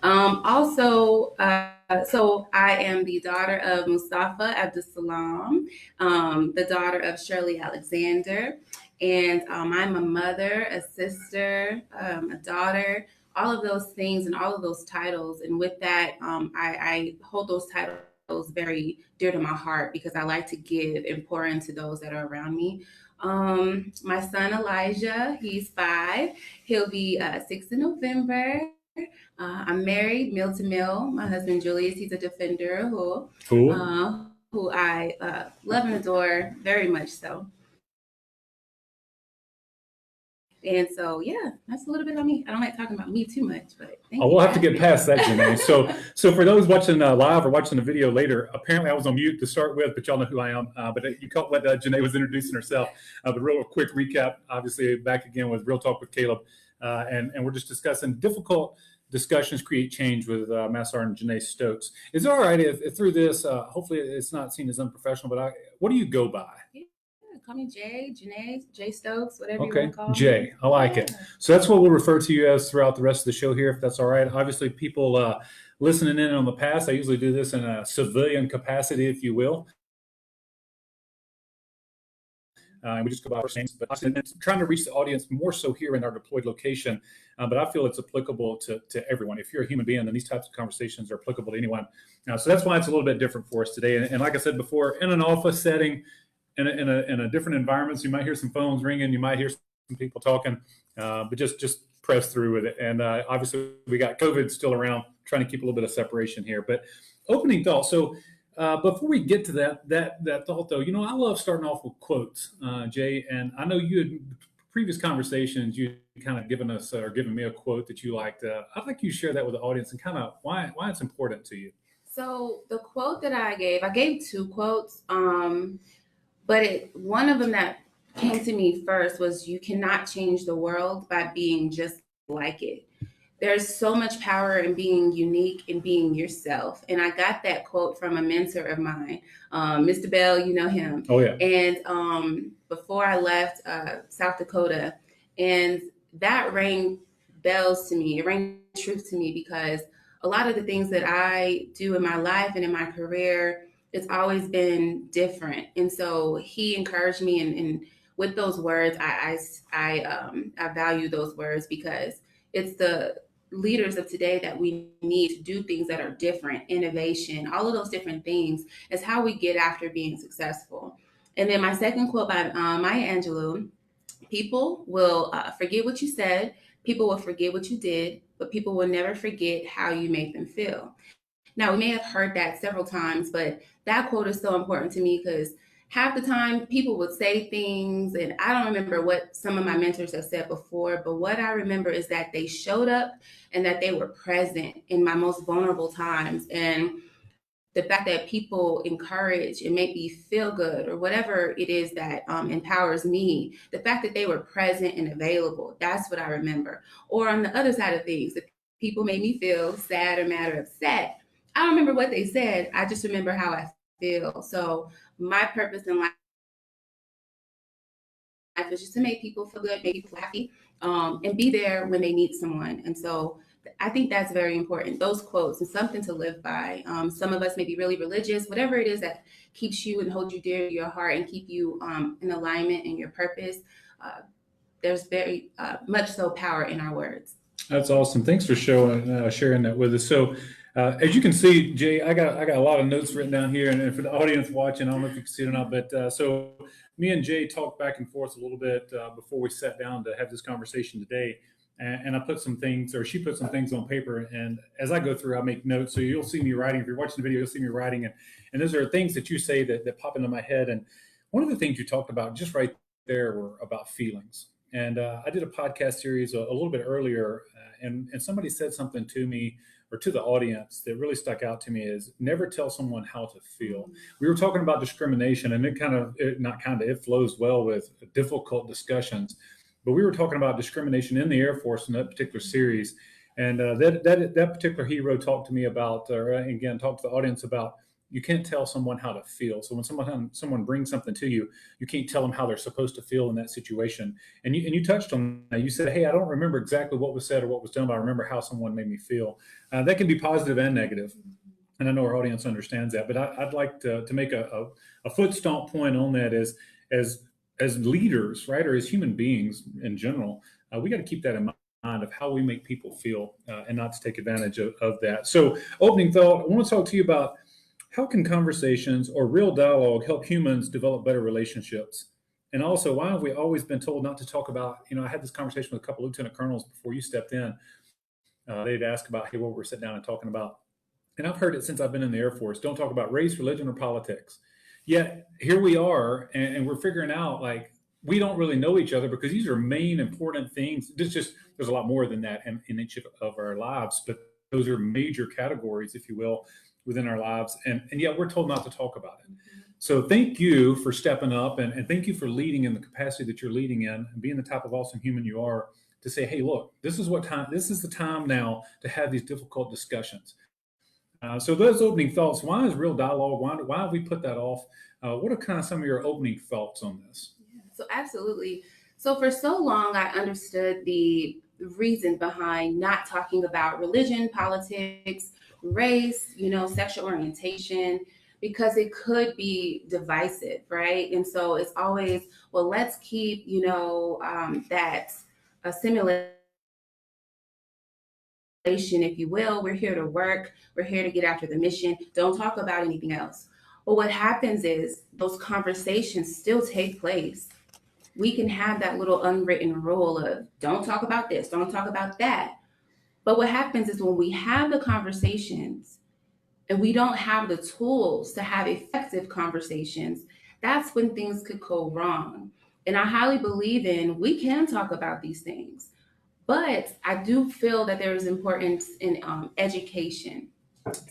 So I am the daughter of Mustafa Abdusalam, the daughter of Shirley Alexander, and I'm a mother, a sister, a daughter, all of those things and all of those titles. And with that, I hold those titles very dear to my heart because I like to give and pour into those that are around me. My son Elijah, he's 5. He'll be 6 in November. I'm married, male to male. My husband Julius, he's a defender Cool. who I love and adore very much so. And so, yeah, that's a little bit about me. I don't like talking about me too much, but Oh, thank you we'll for have to get asking. past that, Janae. So for those watching live or watching the video later, apparently I was on mute to start with, but y'all know who I am. But you caught what Janae was introducing herself. But real quick recap, obviously back again with Real Talk with Caleb. And we're just discussing difficult discussions create change with Master Sergeant Janae Stokes. Is it all right if through this, hopefully it's not seen as unprofessional, but what do you go by? Yeah, call me Jay, Janae, Jay Stokes, whatever you want Okay, to call me. Jay, I like Yeah. it. So that's what we'll refer to you as throughout the rest of the show here, if that's all right. Obviously, people listening in on the past, I usually do this in a civilian capacity, if you will. And we just go about first names, but I'm trying to reach the audience more so here in our deployed location. But I feel it's applicable to everyone. If you're a human being, then these types of conversations are applicable to anyone. So that's why it's a little bit different for us today. And like I said before, in an office setting, in a different environment, so you might hear some phones ringing, you might hear some people talking, but just press through with it. And obviously, we got COVID still around, trying to keep a little bit of separation here. But opening thought. So before we get to that thought, though, I love starting off with quotes, Jay. And I know you had previous conversations, you kind of given us or given me a quote that you liked. I'd like you to share that with the audience and kind of why it's important to you. So the quote that I gave two quotes. But one of them that came to me first was, "You cannot change the world by being just like it." There's so much power in being unique and being yourself. And I got that quote from a mentor of mine, Mr. Bell, you know him. Oh yeah. And before I left South Dakota, and that rang bells to me. It rang truth to me because a lot of the things that I do in my life and in my career, it's always been different. And so he encouraged me, and with those words, I value those words because it's the leaders of today that we need to do things that are different, innovation, all of those different things is how we get after being successful. And then my second quote by Maya Angelou: "People will forget what you said, people will forget what you did, but people will never forget how you made them feel." Now, we may have heard that several times, but that quote is so important to me because half the time people would say things, and I don't remember what some of my mentors have said before, but what I remember is that they showed up and that they were present in my most vulnerable times. And the fact that people encourage and make me feel good or whatever it is that empowers me, the fact that they were present and available, that's what I remember. Or on the other side of things, if people made me feel sad or mad or upset, I don't remember what they said. I just remember how I feel. So my purpose in life is just to make people feel good, make people happy, and be there when they need someone. And so I think that's very important. Those quotes and something to live by. Some of us may be really religious, whatever it is that keeps you and holds you dear to your heart and keep you in alignment in your purpose. Uh, there's very much so power in our words. That's awesome. Thanks for sharing that with us. So, as you can see, Jay, I got a lot of notes written down here, and for the audience watching, I don't know if you can see it or not, but so me and Jay talked back and forth a little bit before we sat down to have this conversation today, and I put some things, or she put some things on paper, and as I go through, I make notes. So you'll see me writing. If you're watching the video, you'll see me writing, and those are things that you say that pop into my head. And one of the things you talked about just right there were about feelings. And I did a podcast series a little bit earlier, and somebody said something to me or to the audience that really stuck out to me is never tell someone how to feel. We were talking about discrimination, and it flows well with difficult discussions. But we were talking about discrimination in the Air Force in that particular series, and that particular hero talked to me about, or again, talked to the audience about You can't tell someone how to feel. So when someone brings something to you, you can't tell them how they're supposed to feel in that situation. And you touched on that. You said, "Hey, I don't remember exactly what was said or what was done, but I remember how someone made me feel." That can be positive and negative, and I know our audience understands that. But I'd like to make a foot stomp point on that as as leaders, right, or as human beings in general, we got to keep that in mind of how we make people feel, and not to take advantage of that. So, opening thought, I want to talk to you about how can conversations or real dialogue help humans develop better relationships? And also, why have we always been told not to talk about? I had this conversation with a couple of lieutenant colonels before you stepped in. They'd ask about, hey, what we're sitting down and talking about. And I've heard it since I've been in the Air Force. Don't talk about race, religion, or politics. Yet here we are, and we're figuring out like we don't really know each other because these are main important things. There's a lot more than that in each of our lives, but those are major categories, if you will, within our lives. And yet we're told not to talk about it. So thank you for stepping up, and thank you for leading in the capacity that you're leading in and being the type of awesome human you are to say, hey, look, this is the time now to have these difficult discussions. So those opening thoughts, why is real dialogue? Why have we put that off? What are kind of some of your opening thoughts on this? So absolutely. So for so long, I understood the reason behind not talking about religion, politics, race, sexual orientation, because it could be divisive, right? And so it's always, well, let's keep, that assimilation, if you will. We're here to work. We're here to get after the mission. Don't talk about anything else. But what happens is those conversations still take place. We can have that little unwritten rule of don't talk about this, don't talk about that. But what happens is when we have the conversations and we don't have the tools to have effective conversations, that's when things could go wrong. And I highly believe in we can talk about these things, but I do feel that there is importance in education.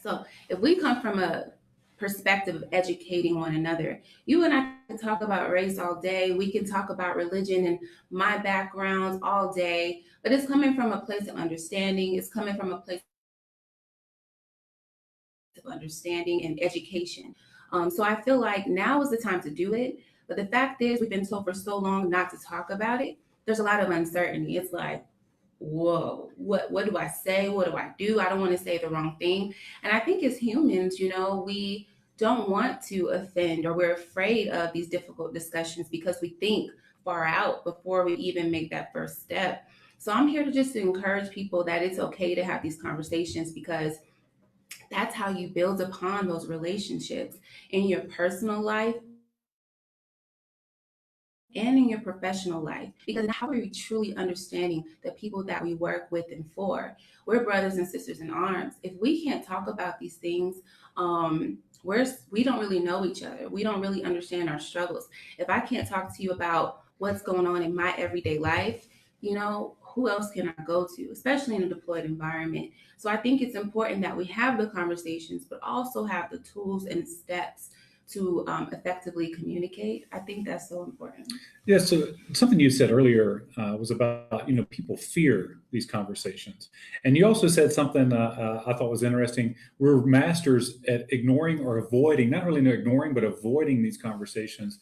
So if we come from a perspective of educating one another, you and I can talk about race all day. We can talk about religion and my backgrounds all day, but it's coming from a place of understanding. It's coming from a place of understanding and education. So I feel like now is the time to do it. But the fact is, we've been told for so long not to talk about it. There's a lot of uncertainty. It's like, whoa, what do I say? What do I do? I don't want to say the wrong thing. And I think as humans, we don't want to offend, or we're afraid of these difficult discussions because we think far out before we even make that first step. So I'm here to just encourage people that it's okay to have these conversations, because that's how you build upon those relationships in your personal life and in your professional life. Because how are we truly understanding the people that we work with and for? We're brothers and sisters in arms. If we can't talk about these things, we don't really know each other. We don't really understand our struggles. If I can't talk to you about what's going on in my everyday life, who else can I go to, especially in a deployed environment? So I think it's important that we have the conversations, but also have the tools and steps to effectively communicate. I think that's so important. Yeah. So something you said earlier was about people fear these conversations, and you also said something I thought was interesting. We're masters at ignoring or avoiding, not really ignoring, but avoiding these conversations.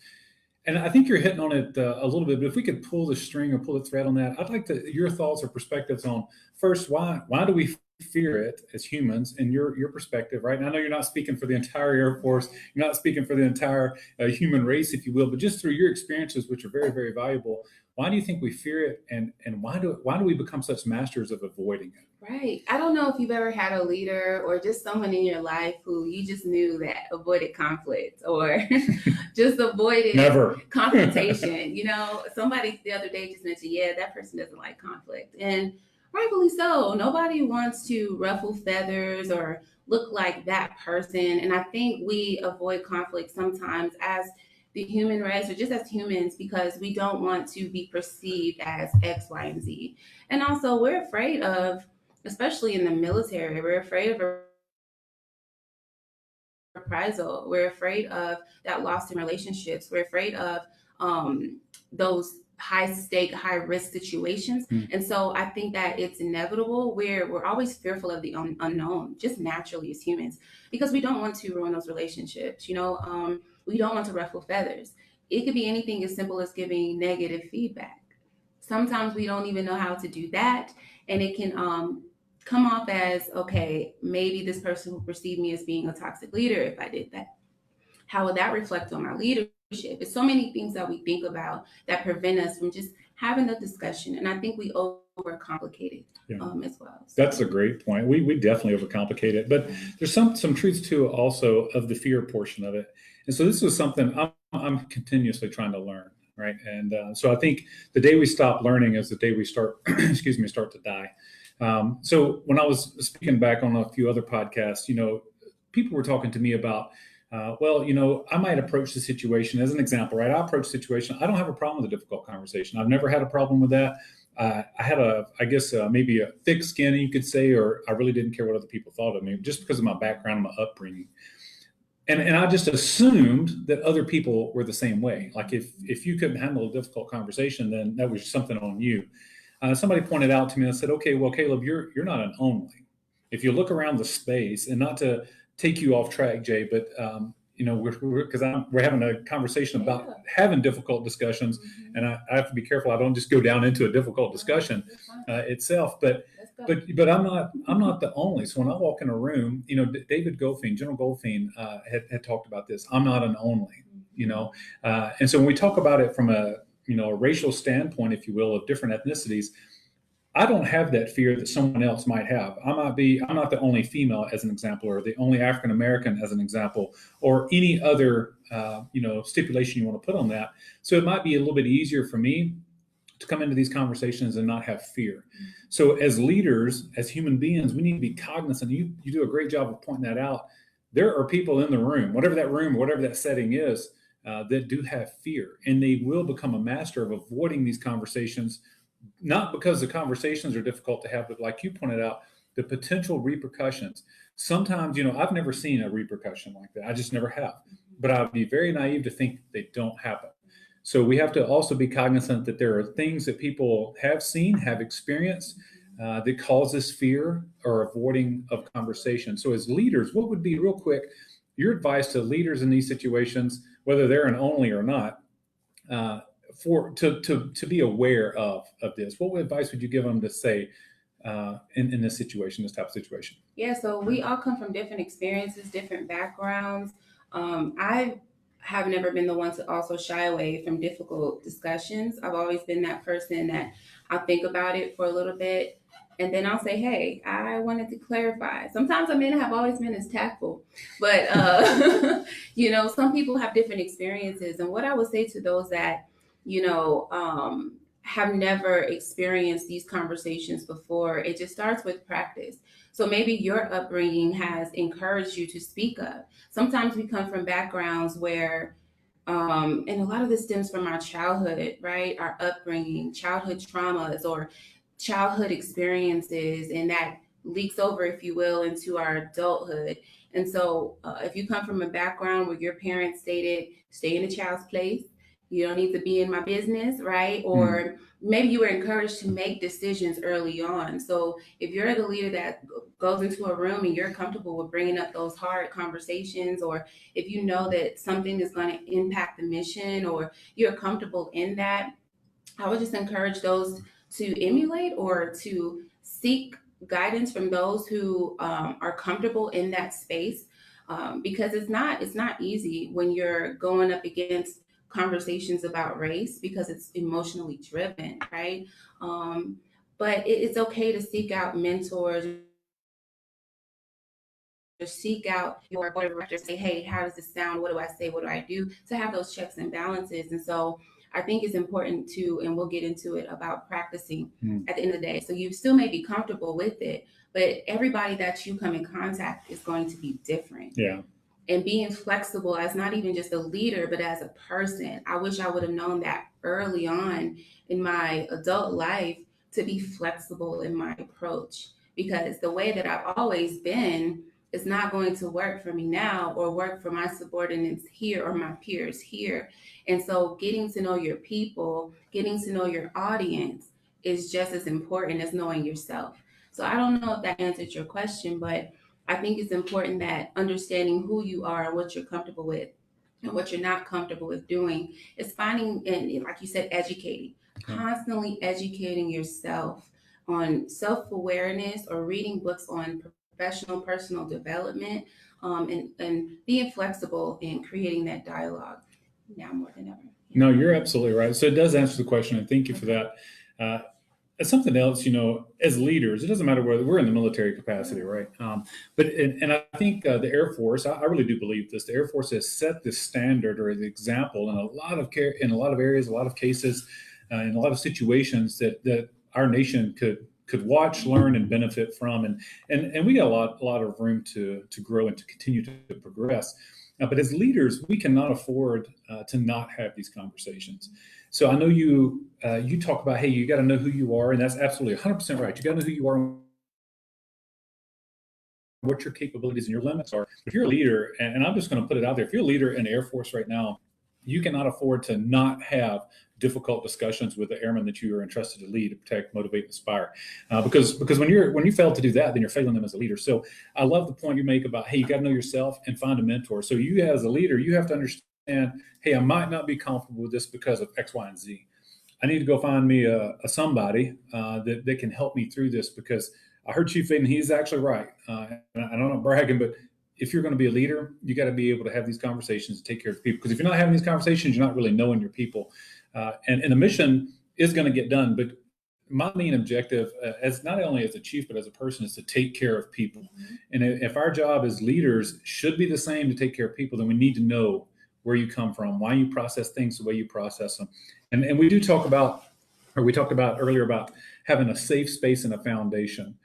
And I think you're hitting on it a little bit, but if we could pull the string or pull the thread on that, I'd like your thoughts or perspectives on first, why do we fear it as humans, in your perspective, right? And I know you're not speaking for the entire Air Force, you're not speaking for the entire human race, if you will, but just through your experiences, which are very, very valuable, why do you think we fear it, and why do we become such masters of avoiding it? Right. I don't know if you've ever had a leader or just someone in your life who you just knew that avoided conflict or just avoided Never. confrontation. Somebody the other day just mentioned, yeah, that person doesn't like conflict. And rightfully so. Nobody wants to ruffle feathers or look like that person. And I think we avoid conflict sometimes as the human race, or just as humans, because we don't want to be perceived as X, Y, and Z. And also, we're afraid of, especially in the military, we're afraid of reprisal. We're afraid of that loss in relationships. We're afraid of those high stake, high risk situations. And so I think that it's inevitable where we're always fearful of the unknown, just naturally as humans, because we don't want to ruin those relationships. We don't want to ruffle feathers. It could be anything as simple as giving negative feedback. Sometimes we don't even know how to do that. And it can come off as, okay, maybe this person will perceive me as being a toxic leader if I did that. How would that reflect on my leadership? It's so many things that we think about that prevent us from just having a discussion. And I think we overcomplicate it as well. So. That's a great point. We definitely overcomplicate it, but there's some truths too also of the fear portion of it. And so this was something I'm continuously trying to learn, right? And so I think the day we stop learning is the day we start, start to die. So when I was speaking back on a few other podcasts, people were talking to me about, I might approach the situation as an example, right? I approach the situation. I don't have a problem with a difficult conversation. I've never had a problem with that. I had maybe a thick skin, you could say, or I really didn't care what other people thought of me just because of my background, my upbringing. And I just assumed that other people were the same way. Like if you couldn't handle a difficult conversation, then that was something on you. Somebody pointed out to me and said, okay, well, Caleb, you're not an only. If you look around the space, and not to take you off track, Jay, but we're having a conversation about having difficult discussions, and I have to be careful I don't just go down into a difficult discussion itself. But I'm not the only. So when I walk in a room, David Goldfein, General Goldfein, had talked about this. I'm not an only. And so when we talk about it from a racial standpoint, if you will, of different ethnicities, I don't have that fear that someone else might have. I'm not the only female, as an example, or the only African American, as an example, or any other, stipulation you want to put on that. So it might be a little bit easier for me to come into these conversations and not have fear. So as leaders, as human beings, we need to be cognizant. You do a great job of pointing that out. There are people in the room, whatever that setting is, that do have fear, and they will become a master of avoiding these conversations. Not because the conversations are difficult to have, but like you pointed out, the potential repercussions. Sometimes, I've never seen a repercussion like that. I just never have. But I'd be very naive to think they don't happen. So we have to also be cognizant that there are things that people have seen, have experienced, that causes fear or avoiding of conversation. So as leaders, what would be, real quick, your advice to leaders in these situations, whether they're an only or not, to be aware of this? What advice would you give them to say in this situation, this type of situation? Yeah, so we all come from different experiences, different backgrounds. I have never been the one to also shy away from difficult discussions. I've always been that person that I'll think about it for a little bit, and then I'll say, hey, I wanted to clarify. Sometimes I may not have always been as tactful, but some people have different experiences. And what I would say to those that have never experienced these conversations before, it just starts with practice. So maybe your upbringing has encouraged you to speak up. Sometimes we come from backgrounds where, and a lot of this stems from our childhood, right? Our upbringing, childhood traumas or childhood experiences, and that leaks over, if you will, into our adulthood. And so if you come from a background where your parents stated, stay in a child's place, you don't need to be in my business, right? Or maybe you were encouraged to make decisions early on. So if you're the leader that goes into a room and you're comfortable with bringing up those hard conversations, or if you know that something is going to impact the mission, or you're comfortable in that, I would just encourage those to emulate or to seek guidance from those who are comfortable in that space, because it's not easy when you're going up against conversations about race, because it's emotionally driven, right? But it's okay to seek out mentors, or seek out your board of directors, say, hey, how does this sound? What do I say? What do I do? To have those checks and balances. And so I think it's important to, and we'll get into it, about practicing at the end of the day. So you still may be comfortable with it, but everybody that you come in contact is going to be different. Yeah. And being flexible as not even just a leader, but as a person. I wish I would have known that early on in my adult life, to be flexible in my approach, because the way that I've always been is not going to work for me now or work for my subordinates here or my peers here. And so getting to know your people, getting to know your audience is just as important as knowing yourself. So I don't know if that answered your question, but I think it's important that understanding who you are and what you're comfortable with and what you're not comfortable with doing is finding, and like you said, educating, constantly educating yourself on self-awareness or reading books on professional personal development, and being flexible in creating that dialogue now more than ever. No, you're absolutely right. So it does answer the question, and thank you for that. Uh, Something else, as leaders, it doesn't matter whether we're in the military capacity, right? But I think the Air Force, I really do believe this. The Air Force has set the standard or the example in a lot of in a lot of areas, a lot of cases, in a lot of situations that our nation could watch, learn, and benefit from, and we got a lot of room to grow and to continue to progress. But as leaders, we cannot afford to not have these conversations. So I know you talk about, hey, you got to know who you are, and that's absolutely 100% right. You got to know who you are, and what your capabilities and your limits are. If you're a leader, and I'm just going to put it out there, if you're a leader in the Air Force right now, you cannot afford to not have difficult discussions with the airmen that you are entrusted to lead, to protect, motivate, inspire. Because when you fail to do that, then you're failing them as a leader. So I love the point you make about, hey, you got to know yourself and find a mentor. So you as a leader, you have to understand, hey, I might not be comfortable with this because of X, Y, and Z. I need to go find me a somebody that can help me through this, because I heard Chief Aiden, he's actually right. And I'm not bragging, but if you're going to be a leader, you got to be able to have these conversations and take care of people. Because if you're not having these conversations, you're not really knowing your people. And the mission is going to get done. But my main objective, as not only as a chief, but as a person, is to take care of people. Mm-hmm. And if our job as leaders should be the same, to take care of people, then we need to know where you come from, why you process things the way you process them. And we do talk about, or we talked about earlier, about having a safe space and a foundation.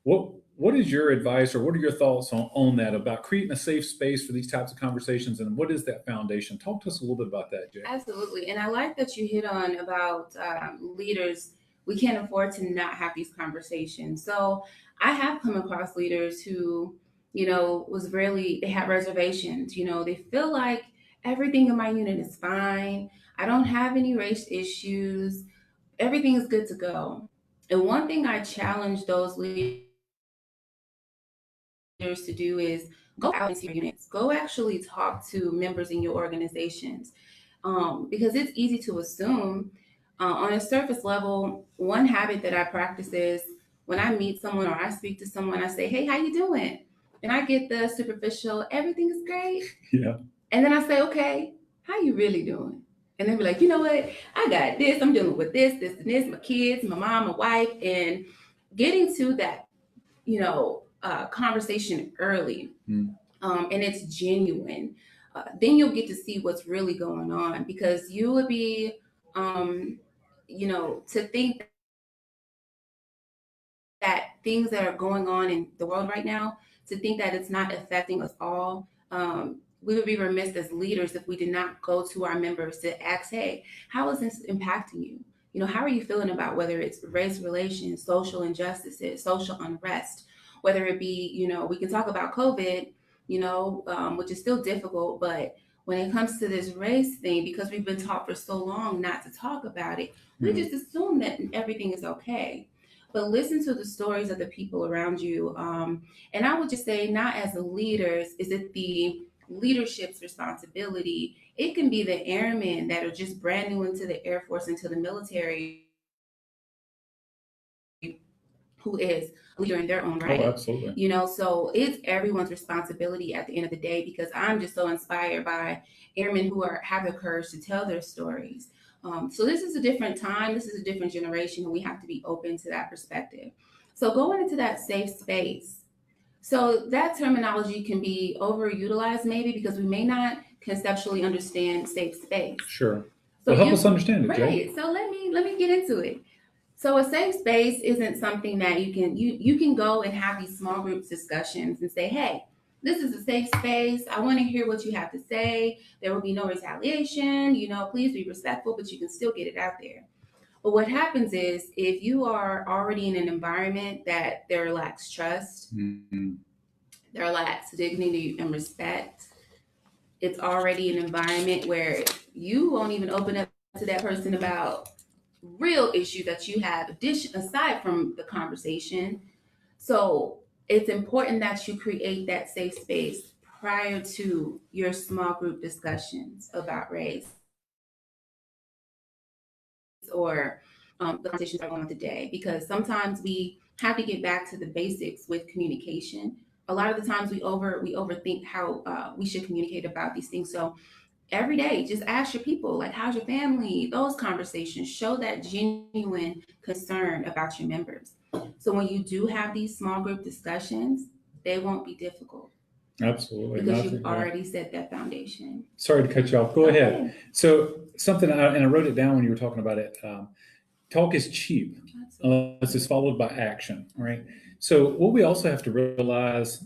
What is your advice, or what are your thoughts on that, about creating a safe space for these types of conversations, and what is that foundation? Talk to us a little bit about that, Jay. Absolutely. And I like that you hit on about leaders. We can't afford to not have these conversations. So I have come across leaders who, they had reservations. They feel like everything in my unit is fine. I don't have any race issues. Everything is good to go. And one thing I challenge those leaders to do is go out into your units, go actually talk to members in your organizations, because it's easy to assume on a surface level. One habit that I practice is when I meet someone or I speak to someone, I say, hey, how you doing? And I get the superficial, everything is great. Yeah. And then I say, okay, how you really doing? And they'll be like, you know what? I got this. I'm dealing with this, and this, my kids, my mom, my wife, and getting to that, conversation early, and it's genuine. Then you'll get to see what's really going on, because you would be, to think that things that are going on in the world right now, to think that it's not affecting us all. We would be remiss as leaders if we did not go to our members to ask, hey, how is this impacting you? How are you feeling about whether it's race relations, social injustices, social unrest, whether it be, we can talk about COVID, which is still difficult, but when it comes to this race thing, because we've been taught for so long not to talk about it, we just assume that everything is okay. But listen to the stories of the people around you. And I would just say, not as the leaders, is it the leadership's responsibility. It can be the airmen that are just brand new into the Air Force, into the military, who is a leader in their own right. Oh, absolutely. So it's everyone's responsibility at the end of the day, because I'm just so inspired by airmen who have the courage to tell their stories. So this is a different time. This is a different generation, and we have to be open to that perspective. So going into that safe space. So that terminology can be overutilized maybe, because we may not conceptually understand safe space. Sure. So help us understand it, Jay. Right. So let me get into it. So a safe space isn't something that you can go and have these small group discussions and say, hey, this is a safe space. I want to hear what you have to say. There will be no retaliation. Please be respectful, but you can still get it out there. But what happens is, if you are already in an environment that there lacks trust, there lacks dignity and respect, it's already an environment where you won't even open up to that person about real issues that you have aside from the conversation. So it's important that you create that safe space prior to your small group discussions about race or the conversations that are going on today, because sometimes we have to get back to the basics with communication. A lot of the times we overthink how we should communicate about these things. So every day, just ask your people, like, how's your family? Those conversations show that genuine concern about your members. So when you do have these small group discussions, they won't be difficult Absolutely. because Nothing, you've already set that foundation. Sorry to cut you off. Go ahead. So something, and I wrote it down when you were talking about it. Talk is cheap unless it's followed by action, right? So what we also have to realize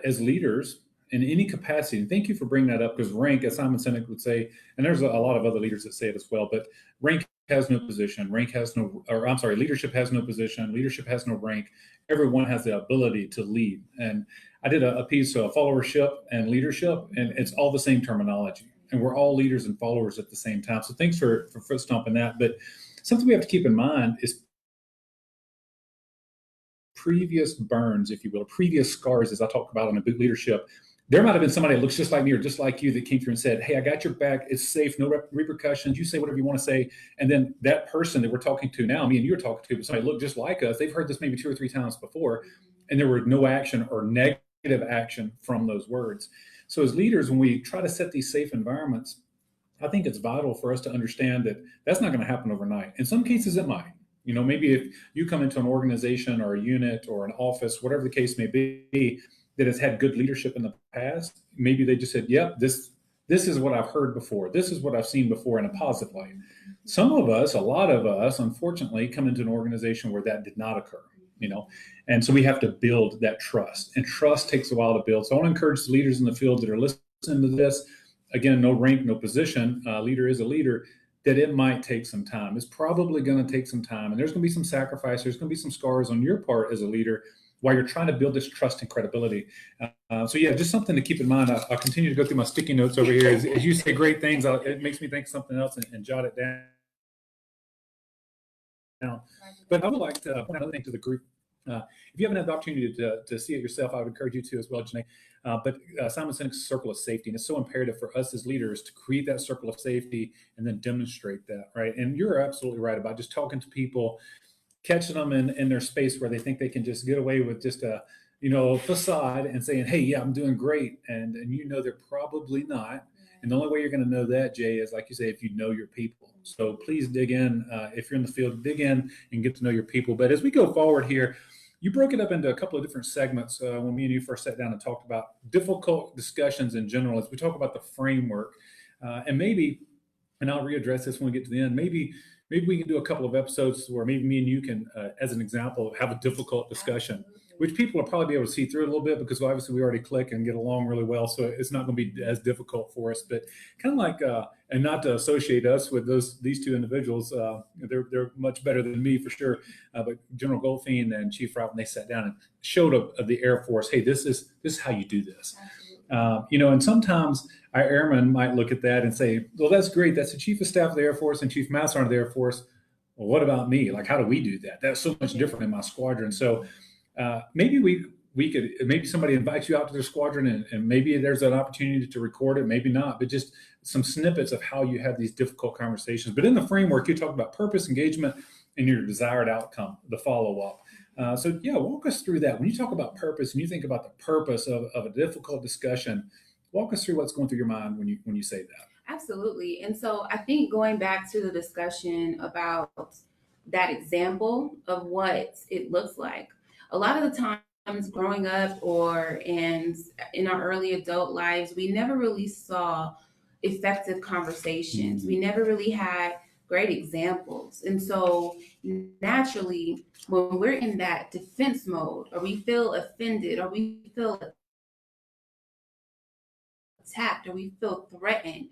as leaders in any capacity, and thank you for bringing that up, because rank, as Simon Sinek would say, and there's a lot of other leaders that say it as well, but rank has no position, leadership has no position, leadership has no rank. Everyone has the ability to lead. And I did a piece of followership and leadership, and it's all the same terminology. And we're all leaders and followers at the same time. So thanks for foot stomping that. But something we have to keep in mind is previous burns, if you will, previous scars, as I talked about in the boot leadership. There might have been somebody that looks just like me or just like you that came through and said, hey, I got your back. It's safe. No repercussions. You say whatever you want to say. And then that person that we're talking to now, me and you are talking to, but somebody looked just like us. They've heard this maybe 2 or 3 times before, and there were no action or negative action from those words. So as leaders, when we try to set these safe environments, I think it's vital for us to understand that that's not going to happen overnight. In some cases, it might. Maybe if you come into an organization or a unit or an office, whatever the case may be, that has had good leadership in the past, maybe they just said, yep, this is what I've heard before. This is what I've seen before in a positive light. Some of us, a lot of us, unfortunately, come into an organization where that did not occur, and so we have to build that trust, and trust takes a while to build. So I want to encourage the leaders in the field that are listening to this, again, no rank, no position, leader is a leader, that it might take some time. It's probably going to take some time, and there's going to be some sacrifice. There's going to be some scars on your part as a leader while you're trying to build this trust and credibility. So yeah, just something to keep in mind. I'll continue to go through my sticky notes over here. As you say great things, it makes me think something else and jot it down. But I would like to point out another thing to the group. If you haven't had the opportunity to see it yourself, I would encourage you to as well, Janae. But Simon Sinek's circle of safety, and it's so imperative for us as leaders to create that circle of safety and then demonstrate that, right? And you're absolutely right about just talking to people, catching them in their space where they think they can just get away with just a facade and saying, hey, yeah, I'm doing great. And they're probably not. And the only way you're going to know that, Jay, is like you say, if you know your people. So please dig in. If you're in the field, dig in and get to know your people. But as we go forward here, you broke it up into a couple of different segments when me and you first sat down and talked about difficult discussions in general. As we talk about the framework, and I'll readdress this when we get to the end, maybe we can do a couple of episodes where maybe me and you can, as an example, have a difficult discussion, which people will probably be able to see through a little bit because obviously we already click and get along really well. So it's not going to be as difficult for us, but kind of like, and not to associate us with these two individuals. They're much better than me for sure. But General Goldfein and Chief Rout, when they sat down and showed of the Air Force, hey, this is how you do this. And sometimes our airmen might look at that and say, well, that's great. That's the Chief of Staff of the Air Force and Chief Master Sergeant of the Air Force. Well, what about me? Like, how do we do that? That's so much different in my squadron. So maybe maybe somebody invites you out to their squadron and maybe there's an opportunity to record it, maybe not, but just some snippets of how you have these difficult conversations. But in the framework, you talk about purpose, engagement, and your desired outcome, the follow-up. So yeah, walk us through that. When you talk about purpose and you think about the purpose of a difficult discussion, walk us through what's going through your mind when you say that. Absolutely. And so I think going back to the discussion about that example of what it looks like, a lot of the times growing up and in our early adult lives, we never really saw effective conversations. Mm-hmm. We never really had great examples. And so naturally, when we're in that defense mode, or we feel offended, or we feel attacked, or we feel threatened,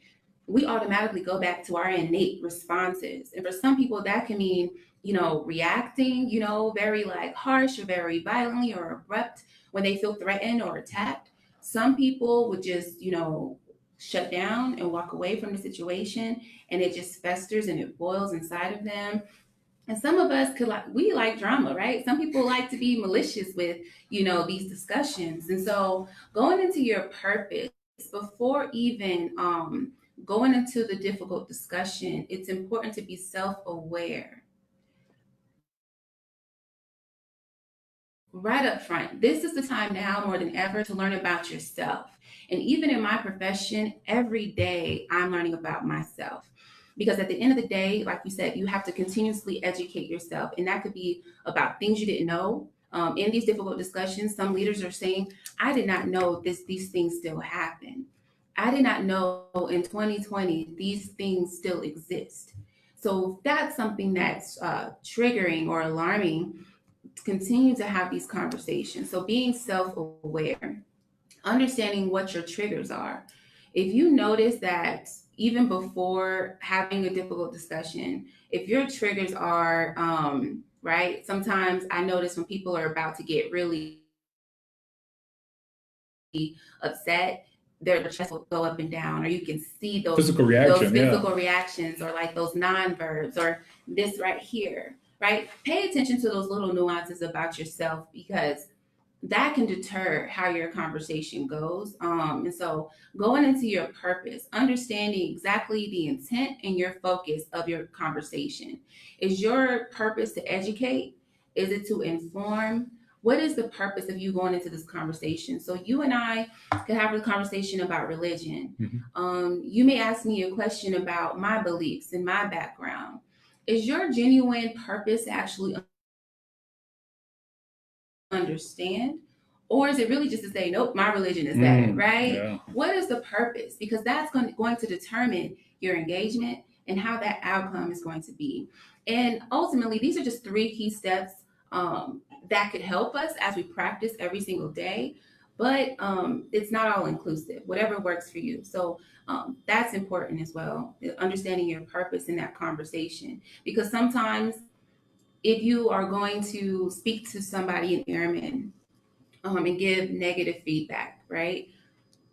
we automatically go back to our innate responses. And for some people, that can mean, reacting, very like harsh or very violently or abrupt, when they feel threatened or attacked. Some people would just, shut down and walk away from the situation, and it just festers and it boils inside of them. And some of us we like drama, right? Some people like to be malicious with, these discussions. And so going into your purpose before even going into the difficult discussion, it's important to be self-aware right up front. This is the time now more than ever to learn about yourself. And even in my profession, every day I'm learning about myself. Because at the end of the day, like you said, you have to continuously educate yourself. And that could be about things you didn't know. In these difficult discussions, some leaders are saying, I did not know these things still happen. I did not know in 2020 these things still exist. So if that's something that's triggering or alarming, continue to have these conversations. So being self-aware, understanding what your triggers are. If you notice that even before having a difficult discussion, if your triggers are right, sometimes I notice when people are about to get really upset, their chest will go up and down, or you can see Physical reaction, those physical reactions, or like those non-verbs, or this right here, right? Pay attention to those little nuances about yourself, because that can deter how your conversation goes. And so going into your purpose, understanding exactly the intent and your focus of your conversation. Is your purpose to educate? Is it to inform? What is the purpose of you going into this conversation? So you and I could have a conversation about religion. You may ask me a question about my beliefs and my background. Is your genuine purpose actually understand? Or is it really just to say, nope, my religion is bad, right? Yeah. What is the purpose? Because that's going to determine your engagement and how that outcome is going to be. And ultimately, these are just 3 key steps that could help us as we practice every single day. But it's not all inclusive, whatever works for you. So that's important as well, understanding your purpose in that conversation. Because sometimes if you are going to speak to somebody in airmen and give negative feedback, right?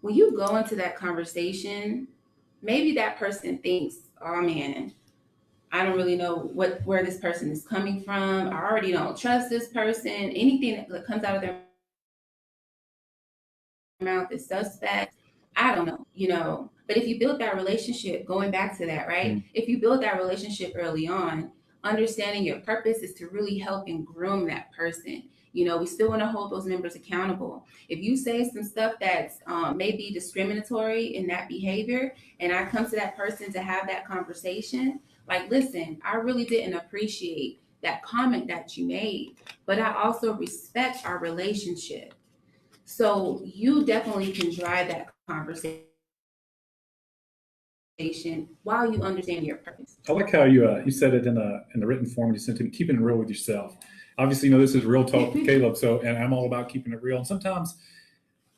When you go into that conversation, maybe that person thinks, oh man, I don't really know where this person is coming from. I already don't trust this person. Anything that comes out of their mouth is suspect. I don't know. But if you build that relationship, going back to that, right? If you build that relationship early on, understanding your purpose is to really help and groom that person. We still want to hold those members accountable. If you say some stuff that's maybe discriminatory in that behavior, and I come to that person to have that conversation, like, listen, I really didn't appreciate that comment that you made, but I also respect our relationship. So you definitely can drive that conversation while you understand your purpose. I like how you said it in the written form you sent to me, keeping it real with yourself. Obviously, this is real talk with Caleb, and I'm all about keeping it real. And sometimes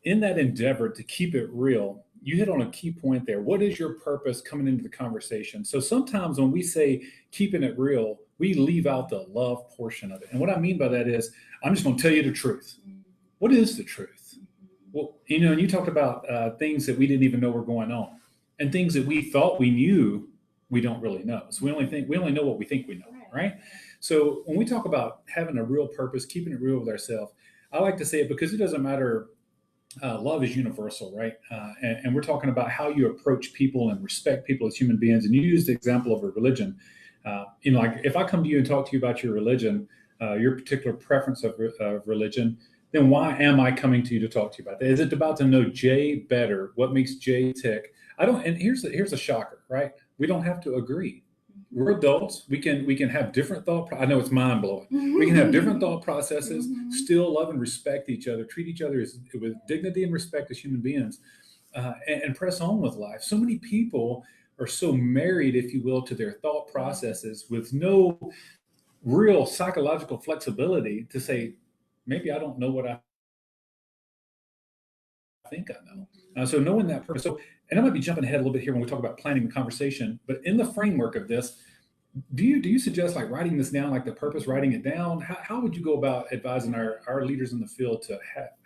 in that endeavor to keep it real, you hit on a key point there. What is your purpose coming into the conversation? So sometimes when we say keeping it real, we leave out the love portion of it. And what I mean by that is, I'm just going to tell you the truth. What is the truth? Well, and you talked about things that we didn't even know were going on, and things that we thought we knew, we don't really know. So we only know what we think we know, right? So when we talk about having a real purpose, keeping it real with ourselves, I like to say it because it doesn't matter. Love is universal, right? And we're talking about how you approach people and respect people as human beings. And you used the example of a religion. Like if I come to you and talk to you about your religion, your particular preference of religion, then why am I coming to you to talk to you about that? Is it about to know Jay better? What makes Jay tick? I don't. And here's a shocker, right? We don't have to agree. We're adults. We can have different thought. I know it's mind blowing. We can have different thought processes, still love and respect each other, treat each other with dignity and respect as human beings, and press on with life. So many people are so married, if you will, to their thought processes with no real psychological flexibility to say, maybe I don't know what I think I know. So knowing that purpose. So, and I might be jumping ahead a little bit here when we talk about planning the conversation, but in the framework of this, do you suggest like writing this down, like the purpose, writing it down? How would you go about advising our leaders in the field to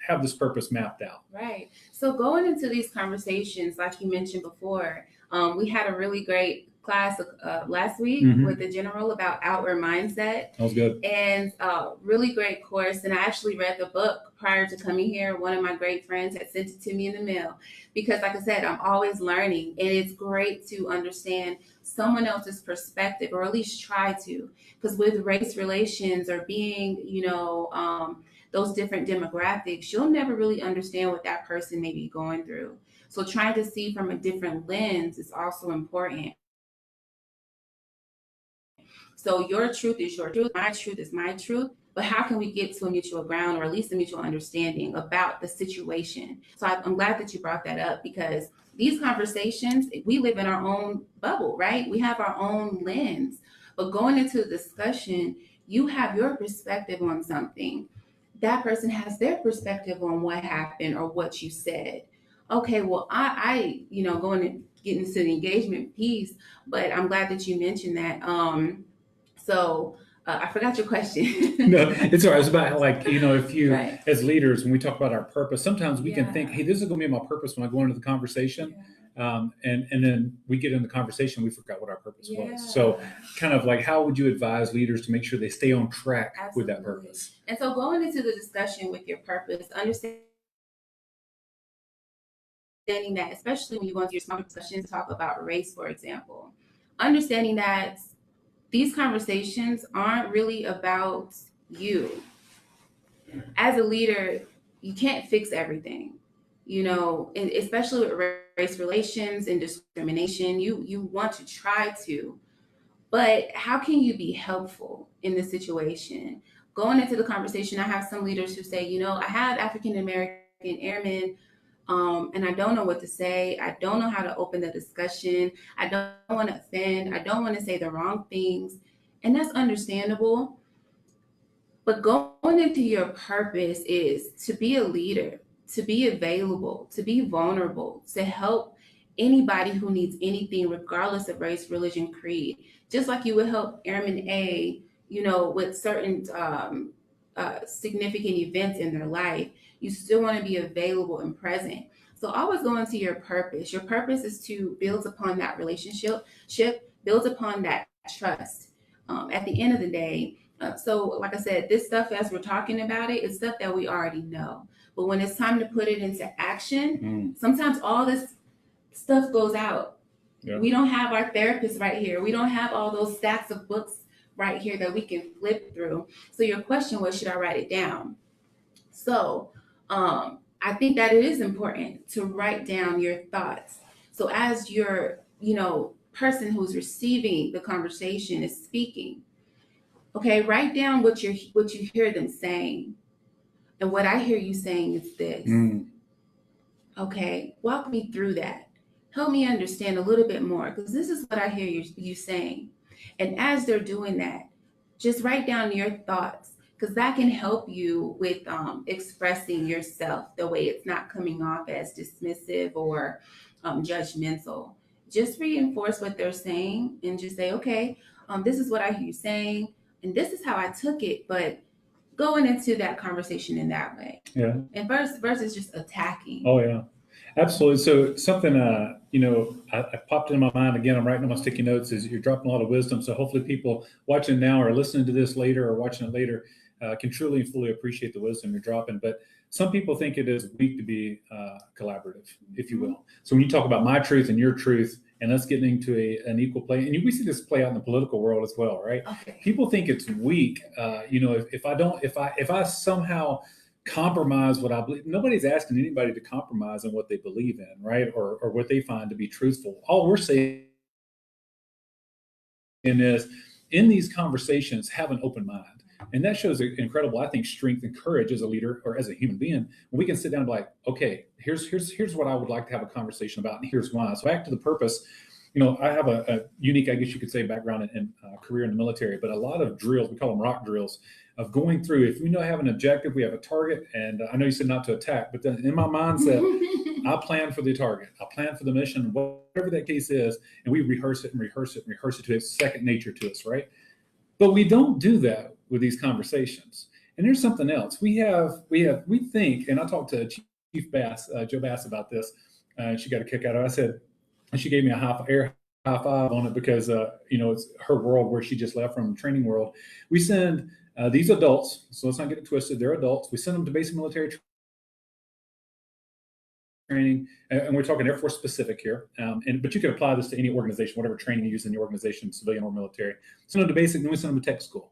have this purpose mapped out? Right. So going into these conversations, like you mentioned before, we had a really great class last week with Hmm. the general about outward mindset, That was good. and really great course. And I actually read the book prior to coming here. One of my great friends had sent it to me in the mail because, like I said, I'm always learning, and it's great to understand someone else's perspective, or at least try to. Because with race relations or being, those different demographics, you'll never really understand what that person may be going through. So trying to see from a different lens is also important. So your truth is your truth, my truth is my truth. But how can we get to a mutual ground, or at least a mutual understanding about the situation? So I'm glad that you brought that up, because these conversations, we live in our own bubble, right? We have our own lens. But going into the discussion, you have your perspective on something. That person has their perspective on what happened or what you said. Okay, well, going to get into the engagement piece, but I'm glad that you mentioned that. So I forgot your question. No, it's all right. It's about like, if you, Right. as leaders, when we talk about our purpose, sometimes we can think, Yeah. hey, this is going to be my purpose when I go into the conversation. And then we get in the conversation, we forgot what our purpose Yeah. was. So kind of like, how would you advise leaders to make sure they stay on track with that Absolutely. purpose? And so going into the discussion with your purpose, understanding that, especially when you go into your small discussions, talk about race, for example, understanding that these conversations aren't really about you. As a leader, you can't fix everything, and especially with race relations and discrimination. You want to try to, but how can you be helpful in this situation? Going into the conversation, I have some leaders who say, I have African American airmen, and I don't know what to say. I don't know how to open the discussion. I don't want to offend. I don't want to say the wrong things. And that's understandable. But going into your purpose is to be a leader, to be available, to be vulnerable, to help anybody who needs anything, regardless of race, religion, creed. Just like you would help Airman A, with certain significant events in their life, you still want to be available and present. So always go into your purpose. Your purpose is to build upon that relationship, build upon that trust. At the end of the day, so, like I said, this stuff, as we're talking about it, is stuff that we already know. But when it's time to put it into action, sometimes all this stuff goes out. Yeah. We don't have our therapist right here. We don't have all those stacks of books right here that we can flip through. So, your question was, should I write it down? So, I think that it is important to write down your thoughts. So, as your, person who's receiving the conversation is speaking, okay, write down what you hear them saying. And what I hear you saying is this. Okay, walk me through that. Help me understand a little bit more, because this is what I hear you saying. And as they're doing that, just write down your thoughts, because that can help you with expressing yourself the way it's not coming off as dismissive or judgmental. Just reinforce what they're saying and just say, okay, this is what I hear you saying, and this is how I took it, but going into that conversation in that way. Yeah. And versus just attacking. Oh yeah, absolutely. So something, I popped in my mind again. I'm writing on my sticky notes. Is you're dropping a lot of wisdom. So hopefully people watching now or listening to this later or watching it later can truly and fully appreciate the wisdom you're dropping. But some people think it is weak to be collaborative, if you will. So when you talk about my truth and your truth, and us getting into an equal play, and we see this play out in the political world as well, right? Okay. People think it's weak. If I somehow compromise what I believe. Nobody's asking anybody to compromise on what they believe in, right? Or what they find to be truthful. All we're saying is in these conversations, have an open mind. And that shows incredible, I think, strength and courage as a leader or as a human being. When we can sit down and be like, okay, here's what I would like to have a conversation about, and here's why. So back to the purpose. I have a unique, I guess you could say, background in career in the military, but a lot of drills, we call them rock drills, of going through, if we have an objective, we have a target, and I know you said not to attack, but then in my mindset, I plan for the target, I plan for the mission, whatever that case is, and we rehearse it and rehearse it and rehearse it to it's second nature to us, right? But we don't do that with these conversations. And there's something else. We think, and I talked to Chief Bass, Joe Bass, about this. She got a kick out of it. I said, and she gave me a high five on it because, it's her world where she just left from training world. We send these adults, so let's not get it twisted. They're adults. We send them to basic military training, and we're talking Air Force specific here. But you can apply this to any organization, whatever training you use in your organization, civilian or military. Send them to basic, then we send them to tech school.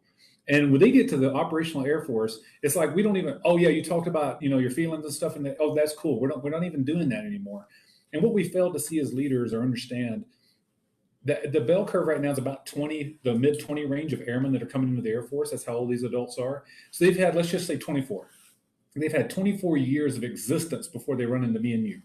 And when they get to the operational Air Force, it's like we don't even. Oh yeah, you talked about your feelings and stuff, and that's cool. We're not even doing that anymore. And what we fail to see as leaders or understand that the bell curve right now is about 20, the mid 20 range of airmen that are coming into the Air Force. That's how old these adults are. So they've had, let's just say 24. They've had 24 years of existence before they run into me and you.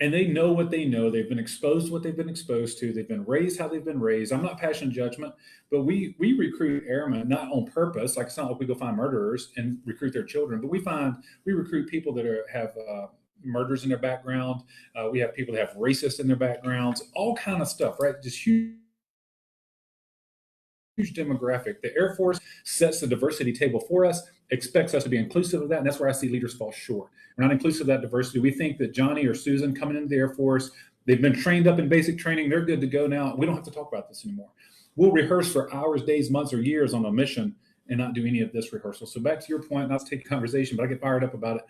And they know what they know. They've been exposed to what they've been exposed to. They've been raised how they've been raised. I'm not passing judgment, but we recruit airmen not on purpose. Like, it's not like we go find murderers and recruit their children, but we recruit people that have murders in their background. We have people that have racists in their backgrounds, all kind of stuff, right? Just huge demographic. The Air Force sets the diversity table for us, expects us to be inclusive of that, and that's where I see leaders fall short. We're not inclusive of that diversity. We think that Johnny or Susan coming into the Air Force, they've been trained up in basic training, they're good to go now. We don't have to talk about this anymore. We'll rehearse for hours, days, months, or years on a mission and not do any of this rehearsal. So back to your point, not to take a conversation, but I get fired up about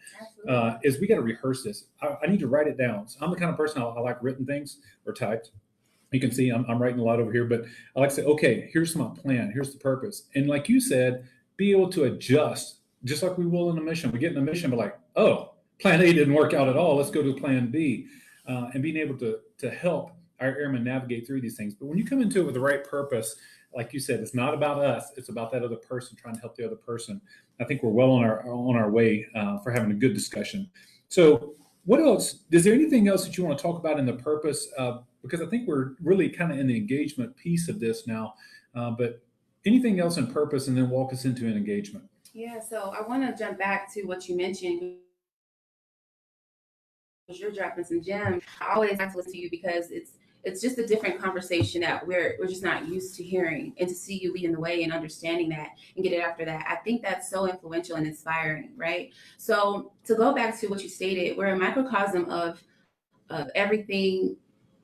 it, is we got to rehearse this. I need to write it down. So I'm the kind of person, I like written things or typed. You can see I'm writing a lot over here, but I like to say, okay, here's my plan. Here's the purpose. And like you said, be able to adjust, just like we will in a mission. We get in a mission, but like, oh, plan A didn't work out at all. Let's go to plan B. And being able to help our airmen navigate through these things. But when you come into it with the right purpose, like you said, it's not about us. It's about that other person, trying to help the other person. I think we're well on our way for having a good discussion. So what else? Is there anything else that you want to talk about in the purpose? Because I think we're really kind of in the engagement piece of this now. But anything else in purpose, and then walk us into an engagement. Yeah, so I want to jump back to what you mentioned. You're dropping some gems. I always like to listen to you because it's just a different conversation that we're just not used to hearing, and to see you leading the way and understanding that and get it after that. I think that's so influential and inspiring, right? So to go back to what you stated, we're a microcosm of everything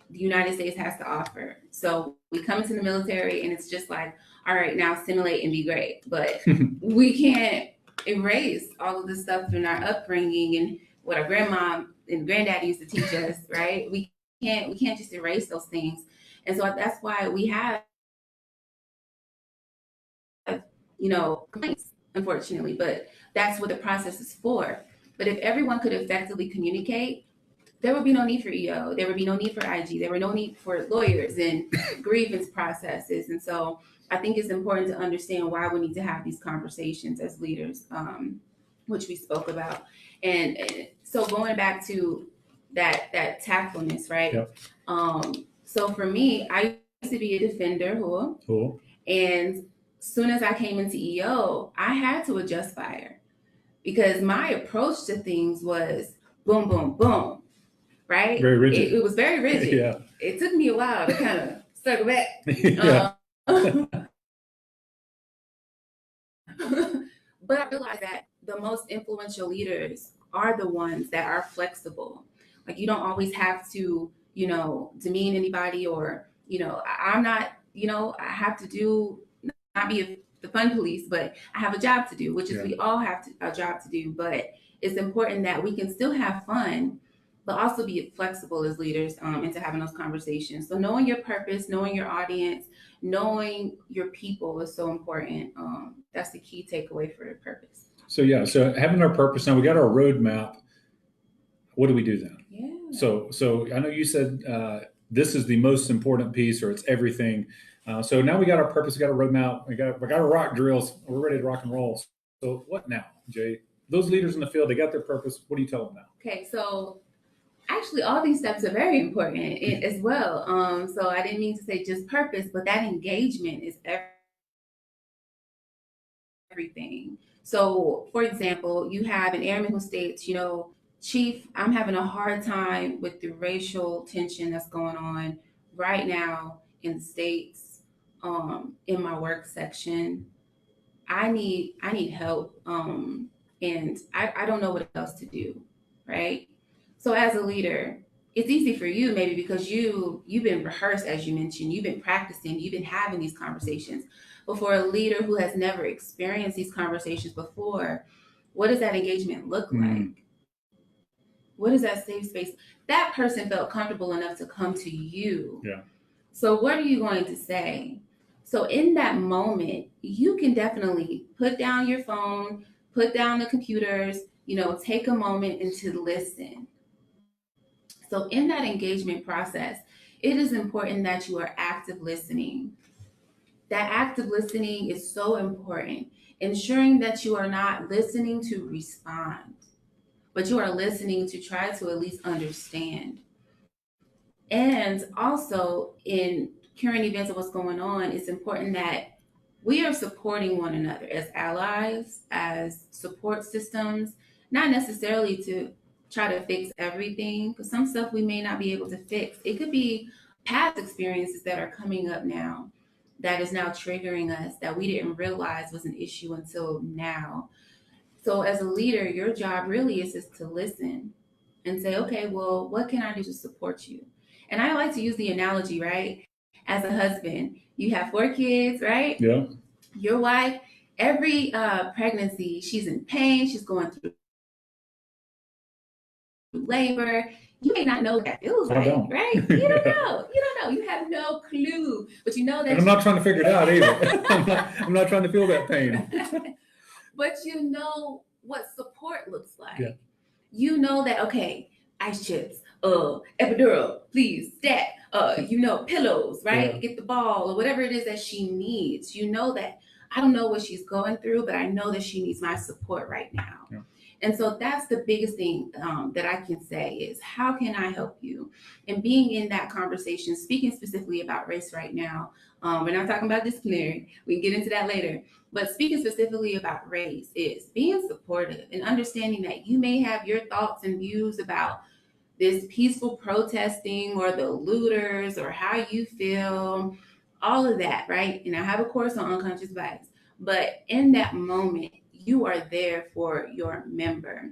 the United States has to offer. So we come into the military and it's just like, all right, now assimilate and be great. But we can't erase all of the stuff in our upbringing and what our grandma and granddad used to teach us, right? We can't just erase those things. And so that's why we have, complaints, unfortunately, but that's what the process is for. But if everyone could effectively communicate, there would be no need for EO. There would be no need for IG. There would no need for lawyers and grievance processes. And so I think it's important to understand why we need to have these conversations as leaders, which we spoke about. And so going back to that tactfulness, right? Yep. So for me, I used to be a defender, Cool. and soon as I came into EO, I had to adjust fire because my approach to things was boom, boom, boom, right? Very rigid. It was very rigid. Yeah. It took me a while to kind of circle back. Yeah. But I realized that the most influential leaders are the ones that are flexible. Like, you don't always have to, demean anybody, or, I'm not, I have to do, not be the fun police, but I have a job to do, which is we all have a job to do. But it's important that we can still have fun, but also be flexible as leaders into having those conversations. So knowing your purpose, knowing your audience, knowing your people is so important. That's the key takeaway for purpose. So having our purpose, now we got our roadmap. What do we do then? Yeah. So I know you said this is the most important piece, or it's everything. So now we got our purpose, we got a roadmap, we got our rock drills, we're ready to rock and roll. So what now, Jay? Those leaders in the field, they got their purpose. What do you tell them now? Okay, so Actually, all these steps are very important as well. So I didn't mean to say just purpose, but that engagement is everything. So, for example, you have an airman who states, Chief, I'm having a hard time with the racial tension that's going on right now in the states, in my work section. I need help, and I don't know what else to do, right? So as a leader, it's easy for you maybe because you've been rehearsed, as you mentioned, you've been practicing, you've been having these conversations. But for a leader who has never experienced these conversations before, what does that engagement look Mm, like? What is that safe space? That person felt comfortable enough to come to you. yeah. So, what are you going to say? So, in that moment, you can definitely put down your phone, put down the computers, take a moment and to listen. So, in that engagement process, it is important that you are active listening. That active listening is so important, ensuring that you are not listening to respond, but you are listening to try to at least understand. And also, in current events of what's going on, it's important that we are supporting one another as allies, as support systems, not necessarily to try to fix everything, because some stuff we may not be able to fix. It could be past experiences that are coming up now that is now triggering us that we didn't realize was an issue until now. So, as a leader, your job really is just to listen and say, okay, well, what can I do to support you? And I like to use the analogy, right? As a husband, you have 4 kids, right? Yeah. Your wife, every pregnancy, she's in pain, she's going through labor. You may not know what that feels I like, don't. right? You don't know. You don't know. You have no clue. But you know And that I'm not trying to figure it out either. I'm not trying to feel that pain. but you know what support looks like. Yeah. You know that, okay, ice chips, epidural, please, stat, pillows, right? Yeah. Get the ball or whatever it is that she needs. You know that I don't know what she's going through, but I know that she needs my support right now. Yeah. And so that's the biggest thing that I can say is how can I help you? And being in that conversation, speaking specifically about race right now, we're not talking about disciplinary. We can get into that later. But speaking specifically about race is being supportive and understanding that you may have your thoughts and views about this peaceful protesting or the looters or how you feel, all of that, right? And I have a course on unconscious bias. But in that moment, you are there for your member,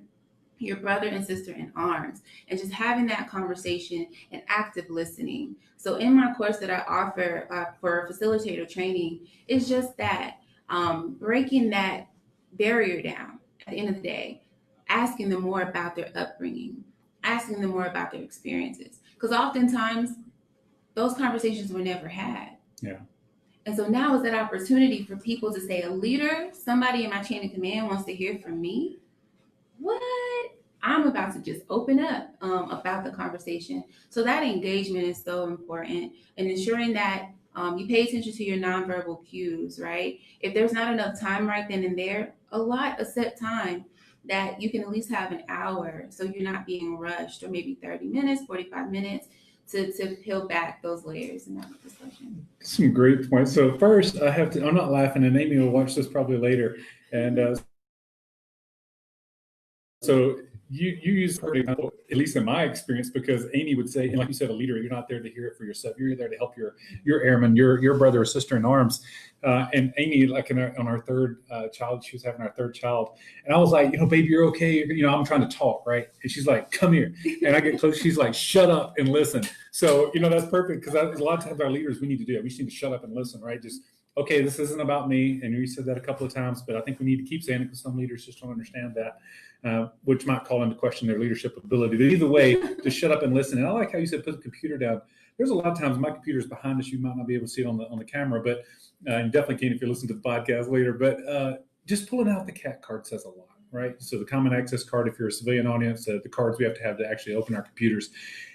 your brother and sister in arms, and just having that conversation and active listening. So, in my course that I offer for facilitator training, it's just that breaking that barrier down at the end of the day, asking them more about their upbringing, asking them more about their experiences. Because oftentimes, those conversations were never had. Yeah. And so now is that opportunity for people to say, a leader, somebody in my chain of command wants to hear from me. What? I'm about to just open up about the conversation. So that engagement is so important and ensuring that you pay attention to your nonverbal cues, right? If there's not enough time right then and there, a set time that you can at least have an hour so you're not being rushed, or maybe 30 minutes, 45 minutes to peel back those layers in that discussion. Some great points. So first, I'm not laughing, and Amy will watch this probably later. And so you use her example, at least in my experience, because Amy would say, and like you said, a leader, you're not there to hear it for yourself. You're there to help your airman, your brother or sister in arms. And Amy, like on our third child, she was having our third child, and I was like, baby, you're okay. I'm trying to talk, right? And she's like, come here. And I get close. She's like, shut up and listen. So that's perfect, because a lot of times our leaders, we need to do that. We just need to shut up and listen, right? Just okay, this isn't about me. And you said that a couple of times, but I think we need to keep saying it because some leaders just don't understand that, which might call into question their leadership ability. But either way, just shut up and listen. And I like how you said put the computer down. There's a lot of times my computer's behind us. You might not be able to see it on the camera, but you definitely can if you listen to the podcast later. But just pulling out the CAT card says a lot, right? So the common access card, if you're a civilian audience, the cards we have to actually open our computers.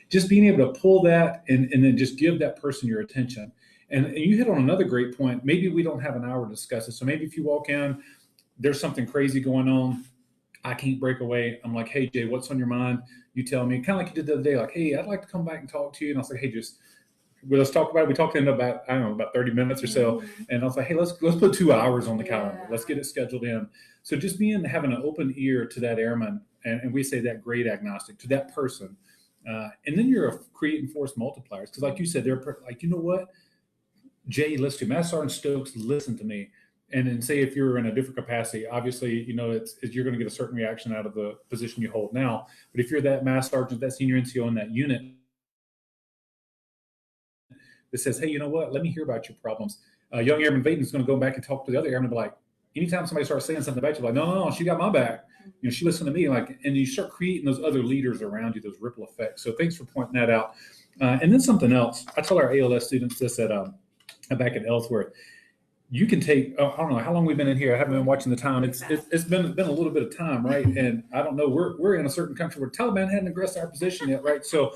Just being able to pull that and then just give that person your attention. And you hit on another great point. Maybe we don't have an hour to discuss it. So maybe if you walk in, there's something crazy going on. I can't break away. I'm like, hey, Jay, what's on your mind? You tell me, kind of like you did the other day, like, hey, I'd like to come back and talk to you. And I was like, hey, just well, let's talk about it. We talked in about, I don't know, about 30 minutes or so. Mhm. And I was like, hey, let's put 2 hours on the calendar. Yeah. Let's get it scheduled in. So just having an open ear to that airman, and we say that grade agnostic, to that person. And then you're creating force multipliers. Because like you said, they're like, you know what? Jay, listen to me. Master Sergeant Stokes, listen to me. And then say if you're in a different capacity, obviously, you're going to get a certain reaction out of the position you hold now. But if you're that Master Sergeant, that senior NCO in that unit, that says, hey, you know what? Let me hear about your problems. Young Airman Vaden is going to go back and talk to the other airman and be like, anytime somebody starts saying something about you, like, no, she got my back. She listened to me. Like, and you start creating those other leaders around you, those ripple effects. So thanks for pointing that out. And then something else. I tell our ALS students this back at Ellsworth. You can take, I don't know how long we've been in here. I haven't been watching the time. It's been a little bit of time, right? And I don't know, we're in a certain country where Taliban hadn't aggressed our position yet, right? So,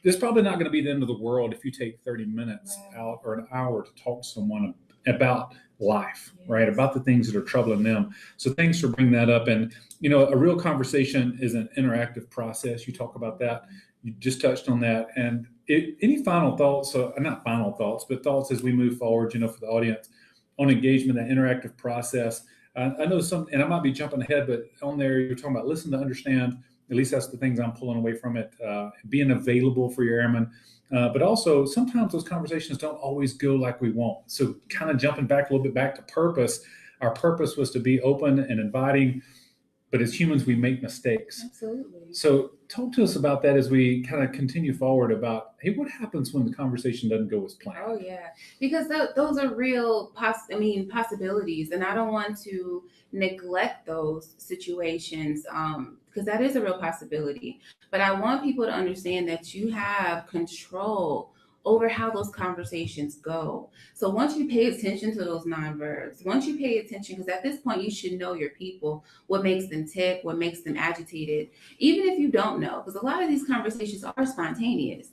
it's probably not going to be the end of the world if you take 30 minutes out or an hour to talk to someone about life, right? About the things that are troubling them. So thanks for bringing that up. And, a real conversation is an interactive process. You talk about that. You just touched on that. And any final thoughts, not final thoughts, but thoughts as we move forward, for the audience on engagement, that interactive process. I know and I might be jumping ahead, but on there, you're talking about listen to understand. At least that's the things I'm pulling away from it. Being available for your airmen. But also, sometimes those conversations don't always go like we want. So kind of jumping back a little bit back to purpose. Our purpose was to be open and inviting. But as humans, we make mistakes. Absolutely. So talk to us about that as we kind of continue forward about, hey, what happens when the conversation doesn't go as planned? Oh, yeah. Because those are real possibilities. And I don't want to neglect those situations because that is a real possibility. But I want people to understand that you have control over how those conversations go. So once you pay attention to those non-verbs, once you pay attention, because at this point you should know your people, what makes them tick, what makes them agitated, even if you don't know, because a lot of these conversations are spontaneous.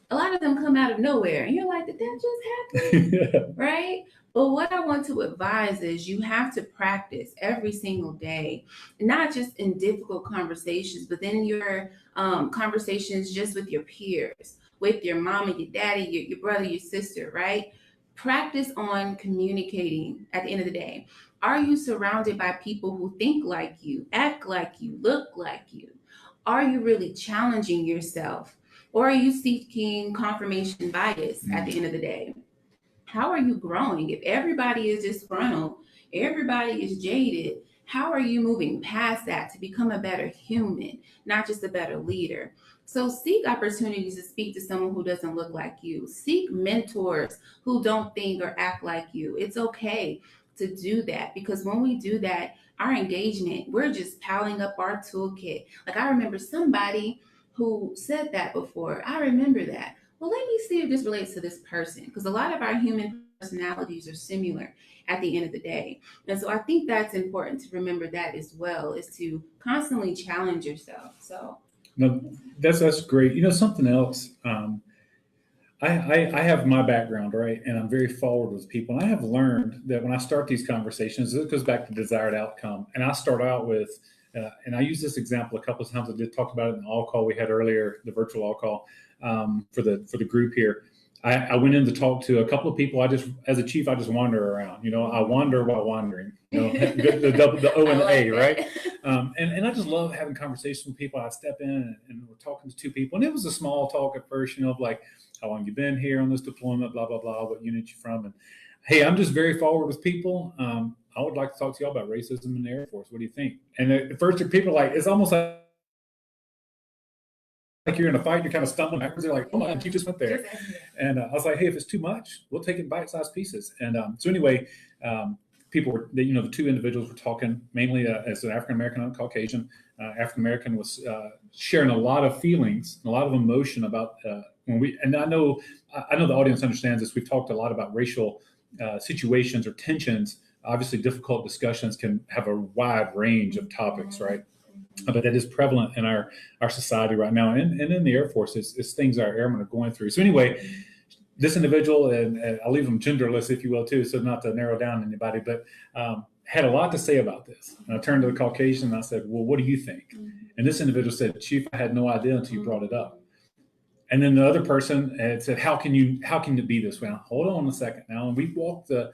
A lot of them come out of nowhere, and you're like, did that just happen? Yeah. Right? But what I want to advise is you have to practice every single day, not just in difficult conversations, but then your conversations just with your peers, with your mom and your daddy, your brother, your sister, right? Practice on communicating at the end of the day. Are you surrounded by people who think like you, act like you, look like you? Are you really challenging yourself? Or are you seeking confirmation bias at the end of the day? How are you growing? If everybody is disgruntled, everybody is jaded, how are you moving past that to become a better human, not just a better leader? So seek opportunities to speak to someone who doesn't look like you. Seek mentors who don't think or act like you. It's okay to do that because when we do that, our engagement, we're just piling up our toolkit. Like I remember somebody who said that before. I remember that. Well, let me see if this relates to this person because a lot of our human personalities are similar at the end of the day. And so I think that's important to remember that as well, is to constantly challenge yourself. So No, that's great. Something else. I have my background, right, and I'm very forward with people. And I have learned that when I start these conversations, it goes back to desired outcome. And I start out with, and I use this example a couple of times. I did talk about it in the all call we had earlier, the virtual all call for the group here. I went in to talk to a couple of people. As a chief, I just wander around. I wander while wandering. The O and the A, right? And I just love having conversations with people. I step in and we're talking to two people, and it was a small talk at first, of like, how long you been here on this deployment, blah, blah, blah, what unit you from. And hey, I'm just very forward with people. I would like to talk to y'all about racism in the Air Force. What do you think? And at first people are like, it's almost like you're in a fight, you're kind of stumbling backwards. They're like, oh my, you just went there. And I was like, hey, if it's too much, we'll take it in bite-sized pieces. And so anyway, people were, the two individuals were talking mainly as an African-American and Caucasian. African-American was sharing a lot of feelings, a lot of emotion about and I know the audience understands this. We've talked a lot about racial situations or tensions. Obviously, difficult discussions can have a wide range of topics, right? But that is prevalent in our society right now, and in the Air Force, it's things our airmen are going through. So anyway, this individual, and I'll leave them genderless, if you will, too, so not to narrow down anybody, but had a lot to say about this. And I turned to the Caucasian and I said, well, what do you think? And this individual said, Chief, I had no idea until you brought it up. And then the other person had said, how can it be this way? Now, hold on a second now. And we walked the